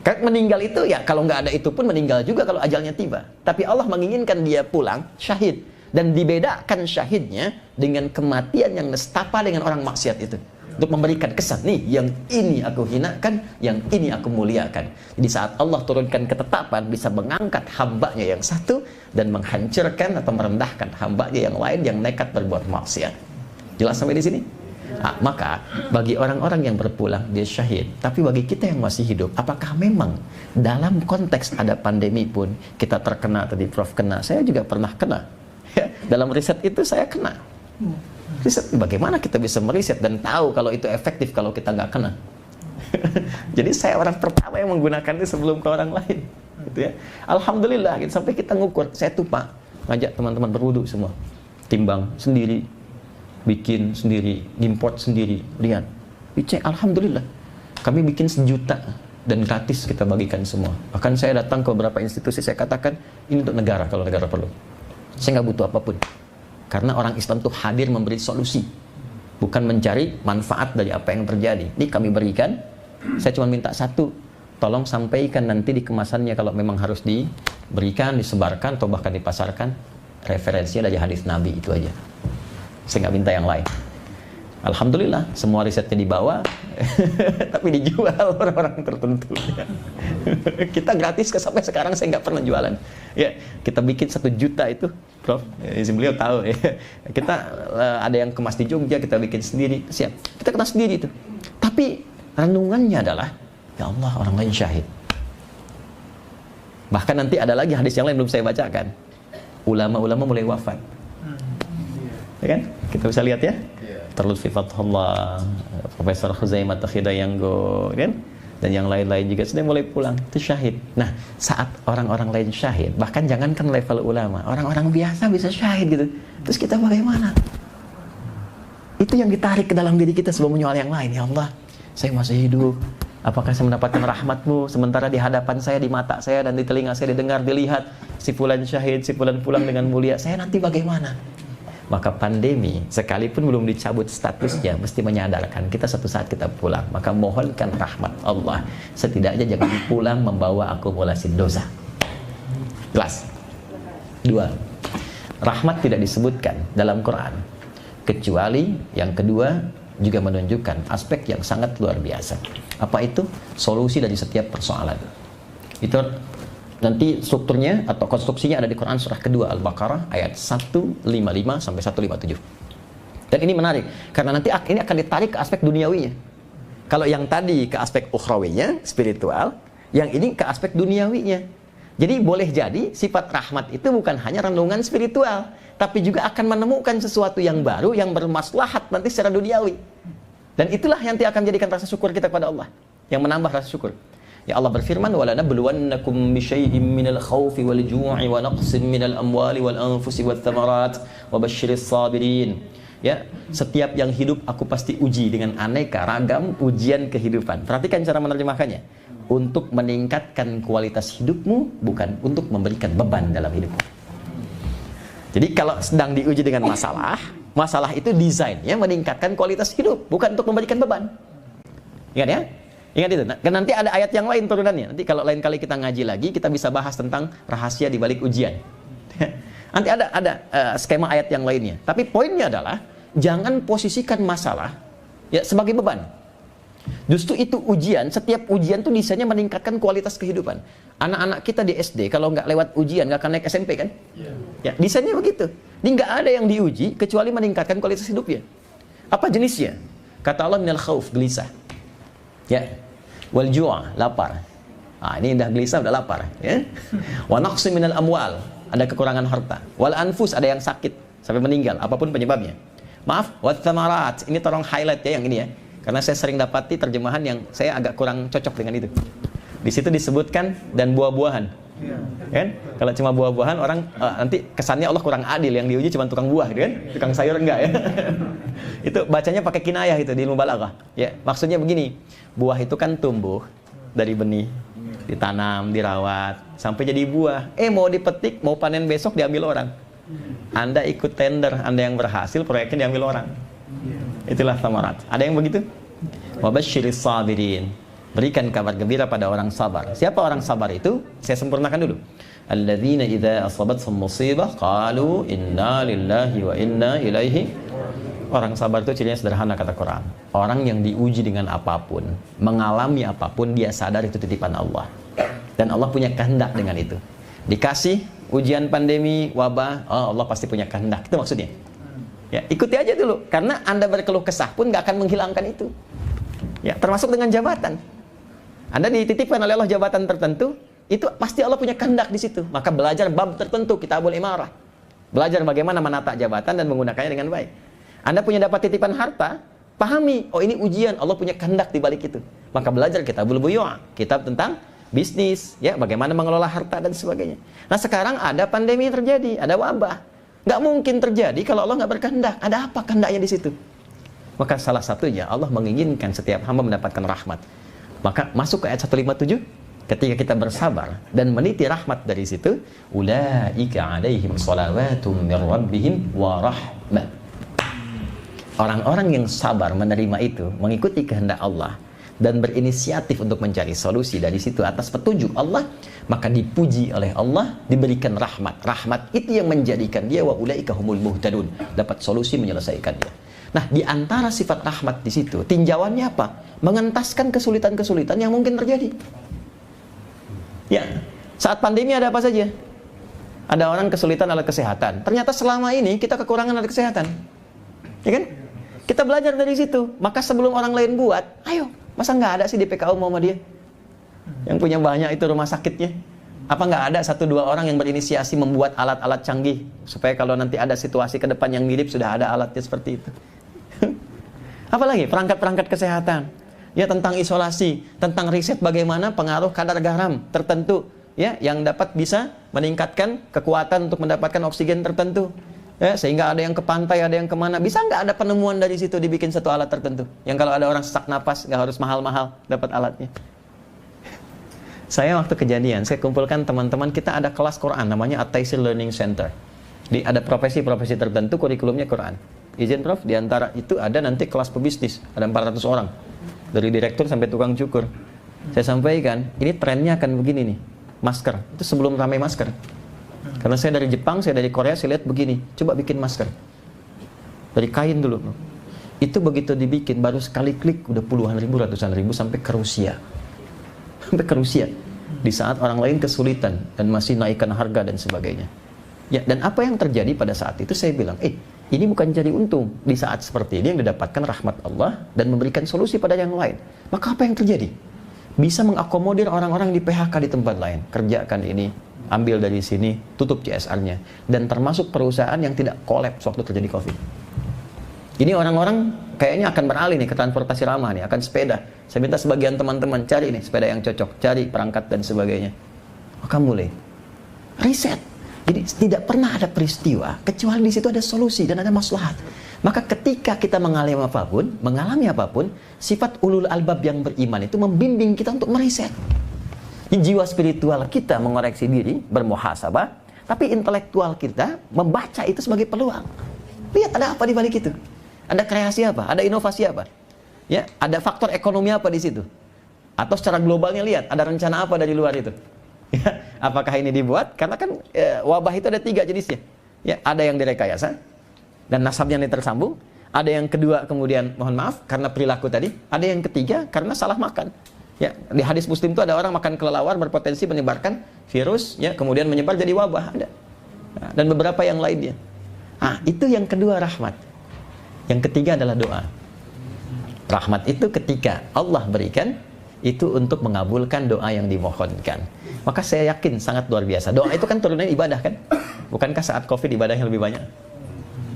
Speaker 1: Karena meninggal itu ya, kalau nggak ada itu pun meninggal juga kalau ajalnya tiba. Tapi Allah menginginkan dia pulang syahid, dan dibedakan syahidnya dengan kematian yang nestapa dengan orang maksiat itu. untuk memberikan kesan, nih yang ini aku hinakan, yang ini aku muliakan. Jadi saat Allah turunkan ketetapan, bisa mengangkat hambanya yang satu dan menghancurkan atau merendahkan hambanya yang lain yang nekat berbuat maksiat. Jelas sampai di sini? Nah, maka bagi orang-orang yang berpulang dia syahid, tapi bagi kita yang masih hidup, apakah memang dalam konteks ada pandemi pun kita terkena? Tadi Prof kena, saya juga pernah kena ya, dalam riset itu saya kena. Riset, bagaimana kita bisa meriset dan tahu kalau itu efektif kalau kita nggak kena? Jadi saya orang pertama yang menggunakan itu sebelum ke orang lain, gitu ya. Alhamdulillah, gitu. Sampai kita ngukur, saya tuh Pak ngajak teman-teman berwudu semua, timbang sendiri, bikin sendiri, import sendiri, lihat, dicek, alhamdulillah, kami bikin 1 juta dan gratis kita bagikan semua. Bahkan saya datang ke beberapa institusi, saya katakan ini untuk negara kalau negara perlu. Saya nggak butuh apapun. Karena orang Islam itu hadir memberi solusi, bukan mencari manfaat dari apa yang terjadi. Ini kami berikan, saya cuma minta satu, tolong sampaikan nanti di kemasannya kalau memang harus diberikan, disebarkan, atau bahkan dipasarkan, referensinya dari hadis Nabi, itu aja. Saya nggak minta yang lain. Alhamdulillah, semua risetnya dibawa, tapi dijual orang-orang tertentu. Kita gratis, sampai sekarang saya nggak pernah jualan. Ya, kita bikin 1 juta itu, Prof. Beliau tahu ya. Kita ada yang kemas di Jogja, kita bikin sendiri, siap. Kita kemas sendiri itu. Tapi renungannya adalah, ya Allah, orang lain syahid. Bahkan nanti ada lagi hadis yang lain belum saya bacakan. Ulama-ulama mulai wafat. Ya kan? Kita bisa lihat ya. Terlutfi Fathullah, Profesor Khuzaimah Takhidayanggo, kan? Dan yang lain-lain juga sudah mulai pulang, itu syahid. Nah, saat orang-orang lain syahid, bahkan jangankan level ulama, orang-orang biasa bisa syahid gitu. Terus kita bagaimana? Itu yang ditarik ke dalam diri kita sebelum menyoal yang lain. Ya Allah, saya masih hidup. Apakah saya mendapatkan rahmat-Mu? Sementara di hadapan saya, di mata saya, dan di telinga saya didengar, dilihat, si fulan syahid, si fulan pulang dengan mulia. Saya nanti bagaimana? Maka pandemi, sekalipun belum dicabut statusnya, mesti menyadarkan kita satu saat kita pulang. Maka mohonkan rahmat Allah. Setidaknya jangan pulang membawa akumulasi dosa. Jelas? 2. Rahmat tidak disebutkan dalam Quran. Kecuali yang kedua juga menunjukkan aspek yang sangat luar biasa. Apa itu? Solusi dari setiap persoalan. Itu nanti strukturnya atau konstruksinya ada di Quran surah kedua Al-Baqarah ayat 155 sampai 157. Dan ini menarik karena nanti ini akan ditarik ke aspek duniawinya. Kalau yang tadi ke aspek ukhrawinya, spiritual, yang ini ke aspek duniawinya. Jadi boleh jadi sifat rahmat itu bukan hanya renungan spiritual, tapi juga akan menemukan sesuatu yang baru yang bermaslahat nanti secara duniawi. Dan itulah yang nanti akan menjadikan rasa syukur kita kepada Allah, yang menambah rasa syukur. Ya Allah berfirman, وَلَنَبْلُوَنَّكُمْ بِشَيْءٍ مِّنَ الْخَوْفِ وَالْجُوعِ وَنَقْصٍ مِّنَ الْأَمْوَالِ وَالْأَنفُسِ وَالثَّمَرَاتِ وَبَشِّرِ الصَّابِرِينَ. Ya, setiap yang hidup aku pasti uji dengan aneka ragam ujian kehidupan. Perhatikan cara menerjemahkannya. Untuk meningkatkan kualitas hidupmu, bukan untuk memberikan beban dalam hidupmu. Jadi kalau sedang diuji dengan masalah itu desainnya meningkatkan kualitas hidup, bukan untuk memberikan beban. Ingat ya? Ingat itu. Nah, nanti ada ayat yang lain turunannya. Nanti kalau lain kali kita ngaji lagi, kita bisa bahas tentang rahasia di balik ujian. Nanti ada skema ayat yang lainnya. Tapi poinnya adalah jangan posisikan masalah ya sebagai beban. Justru itu ujian. Setiap ujian tuh desainnya meningkatkan kualitas kehidupan. Anak-anak kita di SD kalau nggak lewat ujian nggak akan naik SMP kan? Ya, desainnya begitu. Ini nggak ada yang diuji kecuali meningkatkan kualitas hidupnya. Apa jenisnya? Kata Allah, minal khauf, gelisah. Ya, wal ju', lapar. Ini udah gelisah, udah lapar, ya. Wa naqsi minal amwal, ada kekurangan harta. Wal anfus, ada yang sakit sampai meninggal, apapun penyebabnya. Maaf, wat thamarat, ini tolong highlight ya yang ini ya. Karena saya sering dapati terjemahan yang saya agak kurang cocok dengan itu. Di situ disebutkan dan buah-buahan. Kan? Kalau cuma buah-buahan orang nanti kesannya Allah kurang adil, yang diuji cuma tukang buah, kan? Tukang sayur enggak ya. Itu bacanya pakai kinayah itu di ilmu balaghah. Ya, maksudnya begini. Buah itu kan tumbuh dari benih, ditanam, dirawat, sampai jadi buah. Mau dipetik, mau panen besok diambil orang. Anda ikut tender, Anda yang berhasil, proyeknya diambil orang. Itulah thamarat. Ada yang begitu? Wabasyiris sabirin. Berikan kabar gembira pada orang sabar. Siapa orang sabar itu? Saya sempurnakan dulu. Alladzina idza asabathum musibah qalu inna lillahi wa inna ilaihi Orang sabar itu cirinya sederhana kata Quran. Orang yang diuji dengan apapun, mengalami apapun, dia sadar itu titipan Allah. Dan Allah punya kehendak dengan itu. Dikasih ujian pandemi, wabah, oh Allah pasti punya kehendak. Itu maksudnya. Ya, ikuti aja dulu. Karena Anda berkeluh kesah pun nggak akan menghilangkan itu. Ya, termasuk dengan jabatan. Anda dititipkan oleh Allah jabatan tertentu, itu pasti Allah punya kehendak di situ. Maka belajar bab tertentu, kitabul imarah. Belajar bagaimana menata jabatan dan menggunakannya dengan baik. Anda punya dapat titipan harta, pahami, oh ini ujian, Allah punya kehendak di balik itu. Maka belajar kitabul buyu'a, kitab tentang bisnis, ya, bagaimana mengelola harta dan sebagainya. Nah, sekarang ada pandemi terjadi, ada wabah. Nggak mungkin terjadi kalau Allah nggak berkehendak. Ada apa kehendaknya di situ? Maka salah satunya Allah menginginkan setiap hamba mendapatkan rahmat. Maka masuk ke ayat 157, ketika kita bersabar dan meniti rahmat dari situ, ulaika alaihim shalawatum mir rabbihim wa rahmah. Orang-orang yang sabar menerima itu, mengikuti kehendak Allah dan berinisiatif untuk mencari solusi dari situ atas petunjuk Allah, maka dipuji oleh Allah, diberikan rahmat. Rahmat itu yang menjadikan dia wa ulaika humul muhtadun, dapat solusi menyelesaikannya. Nah, di antara sifat rahmat di situ, tinjauannya apa? Mengentaskan kesulitan-kesulitan yang mungkin terjadi. Ya, saat pandemi ada apa saja? Ada orang kesulitan alat kesehatan. Ternyata selama ini kita kekurangan alat kesehatan. Ya kan? Kita belajar dari situ. Maka sebelum orang lain buat, ayo, masa nggak ada sih di PKU Muhammadiyah yang punya banyak itu rumah sakitnya? Apa nggak ada 1-2 orang yang berinisiasi membuat alat-alat canggih supaya kalau nanti ada situasi ke depan yang mirip sudah ada alatnya seperti itu? Apalagi perangkat-perangkat kesehatan, ya, tentang isolasi, tentang riset bagaimana pengaruh kadar garam tertentu, ya, yang dapat bisa meningkatkan kekuatan untuk mendapatkan oksigen tertentu. Ya, sehingga ada yang ke pantai, ada yang kemana. Bisa nggak ada penemuan dari situ dibikin satu alat tertentu yang kalau ada orang sesak napas nggak harus mahal-mahal dapat alatnya. Saya waktu kejadian, saya kumpulkan teman-teman, kita ada kelas Quran namanya At-Taisir Learning Center. Ada profesi-profesi tertentu kurikulumnya Quran. Izin Prof, di antara itu ada nanti kelas pebisnis, ada 400 orang dari direktur sampai tukang cukur. Saya sampaikan, ini trennya akan begini nih, masker. Itu sebelum ramai masker. Karena saya dari Jepang, saya dari Korea, saya lihat begini, coba bikin masker dari kain dulu. Itu begitu dibikin, baru sekali klik udah puluhan ribu, ratusan ribu sampai ke Rusia. Sampai ke Rusia. Di saat orang lain kesulitan dan masih naikkan harga dan sebagainya. Ya, dan apa yang terjadi pada saat itu saya bilang, ini bukan cari untung. Di saat seperti ini yang didapatkan rahmat Allah dan memberikan solusi pada yang lain. Maka apa yang terjadi? Bisa mengakomodir orang-orang di PHK di tempat lain. Kerjakan ini, ambil dari sini, tutup CSR-nya. Dan termasuk perusahaan yang tidak kolaps waktu terjadi COVID. Ini orang-orang kayaknya akan beralih nih ke transportasi ramah nih, akan sepeda. Saya minta sebagian teman-teman cari nih sepeda yang cocok, cari perangkat dan sebagainya. Maka mulai riset. Jadi tidak pernah ada peristiwa kecuali di situ ada solusi dan ada maslahat. Maka ketika kita mengalami apapun, sifat ulul albab yang beriman itu membimbing kita untuk meriset. Jiwa spiritual kita mengoreksi diri, bermuhasabah, tapi intelektual kita membaca itu sebagai peluang. Lihat ada apa di balik itu? Ada kreasi apa? Ada inovasi apa? Ya, ada faktor ekonomi apa di situ? Atau secara globalnya lihat, ada rencana apa dari luar itu? Ya, apakah ini dibuat? Karena kan wabah itu ada 3 jenisnya. Ya, ada yang direkayasa dan nasabnya ini tersambung. Ada yang kedua kemudian mohon maaf karena perilaku tadi. Ada yang ketiga karena salah makan. Ya, di hadis Muslim itu ada orang makan kelelawar berpotensi menyebarkan virus, ya, kemudian menyebar jadi wabah, ada. Nah, dan beberapa yang lainnya. Itu yang kedua rahmat. Yang ketiga adalah doa. Rahmat itu ketika Allah berikan itu untuk mengabulkan doa yang dimohonkan. Maka saya yakin sangat luar biasa. Doa itu kan turunnya ibadah kan? Bukankah saat Covid ibadahnya lebih banyak?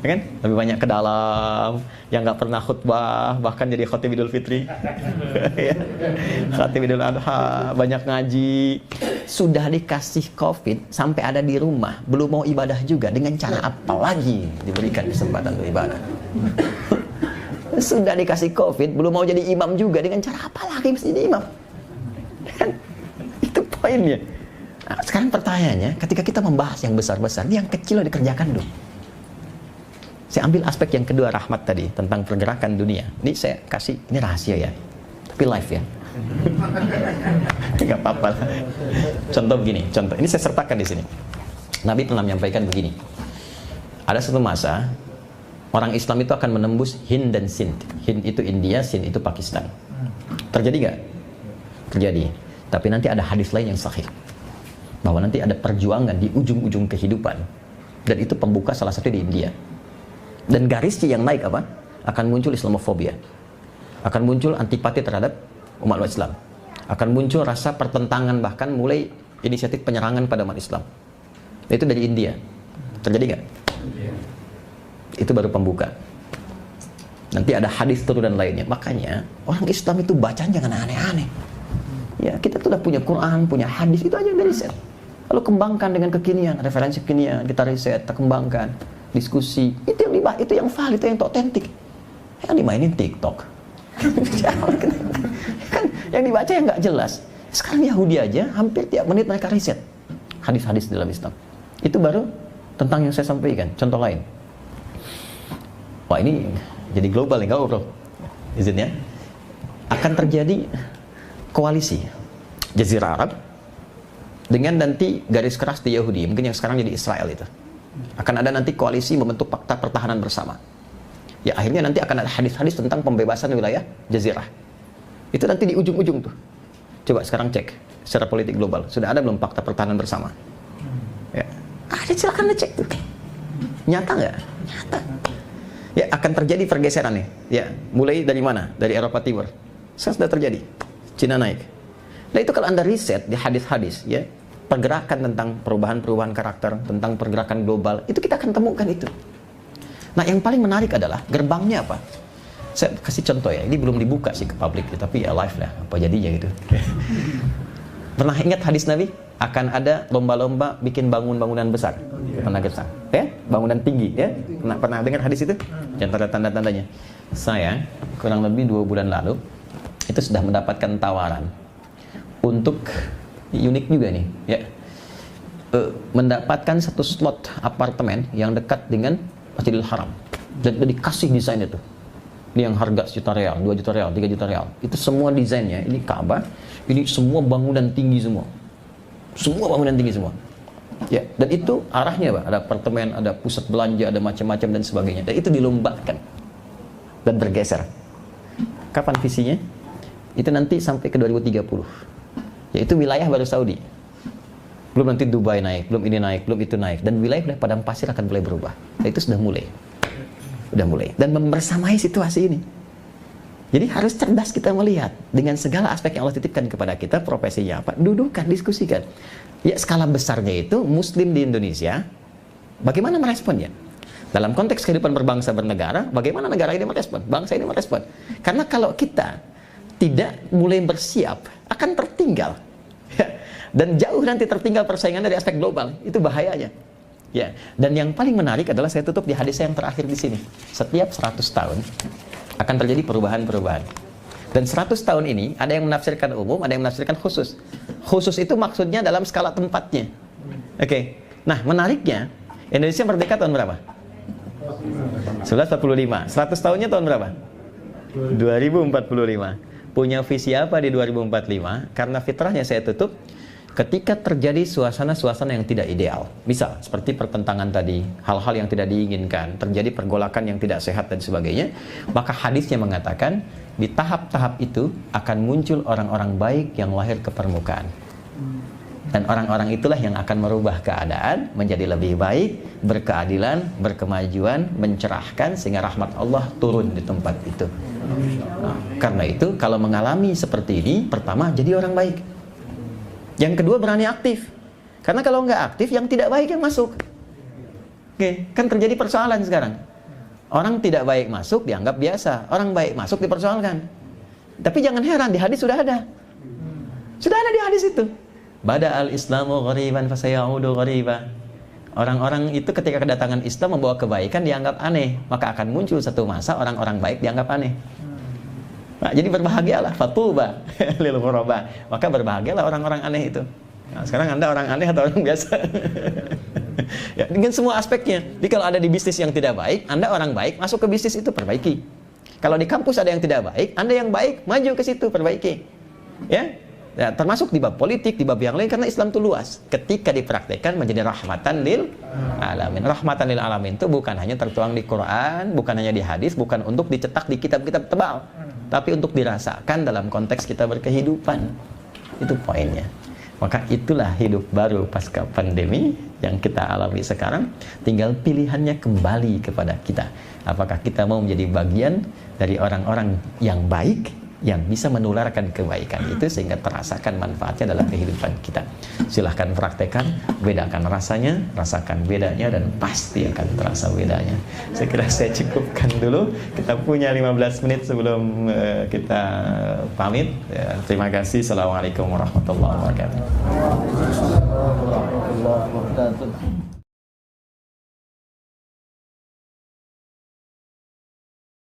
Speaker 1: Ya kan? Lebih banyak ke dalam, yang nggak pernah khutbah, bahkan jadi khatib Idul Fitri, ya. Khatib Idul Adha, banyak ngaji. Sudah dikasih Covid, sampai ada di rumah, belum mau ibadah juga, dengan cara apa lagi diberikan kesempatan untuk ibadah? Sudah dikasih Covid, belum mau jadi imam juga, dengan cara apa lagi mesti jadi imam? Kan? Itu poinnya. Nah, sekarang pertanyaannya, ketika kita membahas yang besar-besar, yang kecil dikerjakan dulu. Saya ambil aspek yang kedua rahmat tadi tentang pergerakan dunia. Ini saya kasih, ini rahasia ya, tapi live ya. Nggak apa-apa. Contoh begini, ini saya sertakan di sini. Nabi pernah menyampaikan begini. Ada satu masa Orang Islam itu akan menembus Hind dan Sind. Hind itu India, Sind itu Pakistan. Terjadi nggak? Terjadi. Tapi nanti ada hadis lain yang sahih, bahwa nanti ada perjuangan di ujung-ujung kehidupan. Dan itu pembuka salah satu di India. Dan garisnya yang naik apa? Akan muncul Islamofobia. Akan muncul antipati terhadap umat Islam. Akan muncul rasa pertentangan, bahkan mulai inisiatif penyerangan pada umat Islam. Itu dari India. Terjadi nggak? Itu baru pembuka. Nanti ada hadis turunan lainnya. Makanya orang Islam itu bacaan jangan aneh-aneh. Ya, kita tuh udah punya Quran, punya hadis, itu aja dari riset. Lalu kembangkan dengan kekinian, referensi kekinian, kita riset, kita kembangkan, diskusi. Itu yang dibahas, itu yang valid, itu yang otentik. Yang dimainin TikTok. Kan yang dibaca yang nggak jelas. Sekarang Yahudi aja hampir tiap menit mereka riset hadis-hadis dalam Islam. Itu baru tentang yang saya sampaikan. Contoh lain. Wah, ini jadi global nih, nggak bro? Izinnya akan terjadi koalisi Jazirah Arab dengan nanti garis keras di Yahudi, mungkin yang sekarang jadi Israel itu. Akan ada nanti koalisi membentuk fakta pertahanan bersama. Ya akhirnya nanti akan ada hadis-hadis tentang pembebasan wilayah Jazirah. Itu nanti di ujung-ujung tuh. Coba sekarang cek secara politik global, sudah ada belum fakta pertahanan bersama? Ya, ada, silakan cek tuh. Nyata nggak? Nyata. Ya akan terjadi pergeseran nih. Ya, mulai dari mana? Dari Eropa Timur. Sekarang sudah terjadi. Cina naik. Nah itu kalau Anda riset di hadis-hadis, ya, pergerakan tentang perubahan-perubahan karakter, tentang pergerakan global, itu kita akan temukan itu. Nah yang paling menarik adalah gerbangnya apa? Saya kasih contoh ya, ini belum dibuka sih ke publik, tapi ya live lah, apa jadinya gitu. Pernah ingat hadis Nabi? Akan ada lomba-lomba bikin bangunan besar. Pernah besar, ya? Bangunan tinggi, ya? Pernah dengar hadis itu? Contoh tanda-tandanya. Saya kurang lebih 2 bulan lalu itu sudah mendapatkan tawaran untuk unik juga nih, ya, mendapatkan satu slot apartemen yang dekat dengan Masjidil Haram dan dikasih desain itu. Ini yang harga ₦1 juta, 2 juta rial, 3 juta rial. Itu semua desainnya, ini Ka'bah, ini semua bangunan tinggi semua. Semua bangunan tinggi semua. Ya, dan itu arahnya Pak, ada apartemen, ada pusat belanja, ada macam-macam dan sebagainya. Dan itu dilombakan dan bergeser. Kapan visinya? Itu nanti sampai ke 2030. Yaitu wilayah baru Saudi. Belum nanti Dubai naik, belum ini naik, belum itu naik. Dan wilayah padang pasir akan mulai berubah. Dan itu sudah mulai. Sudah mulai. Dan membersamai situasi ini. Jadi harus cerdas kita melihat. Dengan segala aspek yang Allah titipkan kepada kita, profesinya apa, dudukan, diskusikan. Ya skala besarnya itu, Muslim di Indonesia, bagaimana meresponnya? Dalam konteks kehidupan berbangsa bernegara, bagaimana negara ini merespon? Bangsa ini merespon. Karena kalau kita tidak mulai bersiap, akan tertinggal. Dan jauh nanti tertinggal persaingan dari aspek global. Itu bahayanya. Ya. Dan yang paling menarik adalah saya tutup di hadis yang terakhir di sini. Setiap 100 tahun akan terjadi perubahan-perubahan. Dan 100 tahun ini ada yang menafsirkan umum, ada yang menafsirkan khusus. Khusus itu maksudnya dalam skala tempatnya. Oke. Nah, menariknya Indonesia merdeka tahun berapa? 1945. 100 tahunnya tahun berapa? 2045. Punya visi apa di 2045? Karena fitrahnya saya tutup, ketika terjadi suasana-suasana yang tidak ideal, misal seperti pertentangan tadi, hal-hal yang tidak diinginkan, terjadi pergolakan yang tidak sehat dan sebagainya, maka hadisnya mengatakan di tahap-tahap itu akan muncul orang-orang baik yang lahir ke permukaan. Dan orang-orang itulah yang akan merubah keadaan menjadi lebih baik, berkeadilan, berkemajuan, mencerahkan, sehingga rahmat Allah turun di tempat itu. Nah, karena itu kalau mengalami seperti ini, pertama jadi orang baik. Yang kedua berani aktif. Karena kalau nggak aktif, yang tidak baik yang masuk. Oke, kan terjadi persoalan sekarang. Orang tidak baik masuk dianggap biasa, orang baik masuk dipersoalkan. Tapi jangan heran, di hadis sudah ada. Sudah ada di hadis itu. Bada al-Islamu ghariban fasayaudu ghariba. Orang-orang itu ketika kedatangan Islam membawa kebaikan dianggap aneh, maka akan muncul satu masa orang-orang baik dianggap aneh. Nah, jadi berbahagialah, fatuba lil ghuraba. Maka berbahagialah orang-orang aneh itu. Nah, sekarang Anda orang aneh atau orang biasa? Ya, dengan semua aspeknya. Jadi kalau ada di bisnis yang tidak baik, Anda orang baik, masuk ke bisnis itu, perbaiki. Kalau di kampus ada yang tidak baik, Anda yang baik, maju ke situ, perbaiki. Ya. Ya, termasuk di bab politik, di bab yang lain, karena Islam itu luas. Ketika dipraktekkan menjadi rahmatan lil alamin. Rahmatan lil alamin itu bukan hanya tertuang di Quran, bukan hanya di hadis, bukan untuk dicetak di kitab-kitab tebal, tapi untuk dirasakan dalam konteks kita berkehidupan. Itu poinnya. Maka itulah hidup baru pasca pandemi yang kita alami sekarang. Tinggal pilihannya kembali kepada kita. Apakah kita mau menjadi bagian dari orang-orang yang baik, yang bisa menularkan kebaikan itu sehingga terasakan manfaatnya dalam kehidupan kita. Silahkan praktekkan, bedakan rasanya, rasakan bedanya, dan pasti akan terasa bedanya. Saya kira saya cukupkan dulu. Kita punya 15 menit sebelum kita pamit. Terima kasih. Assalamualaikum warahmatullahi wabarakatuh.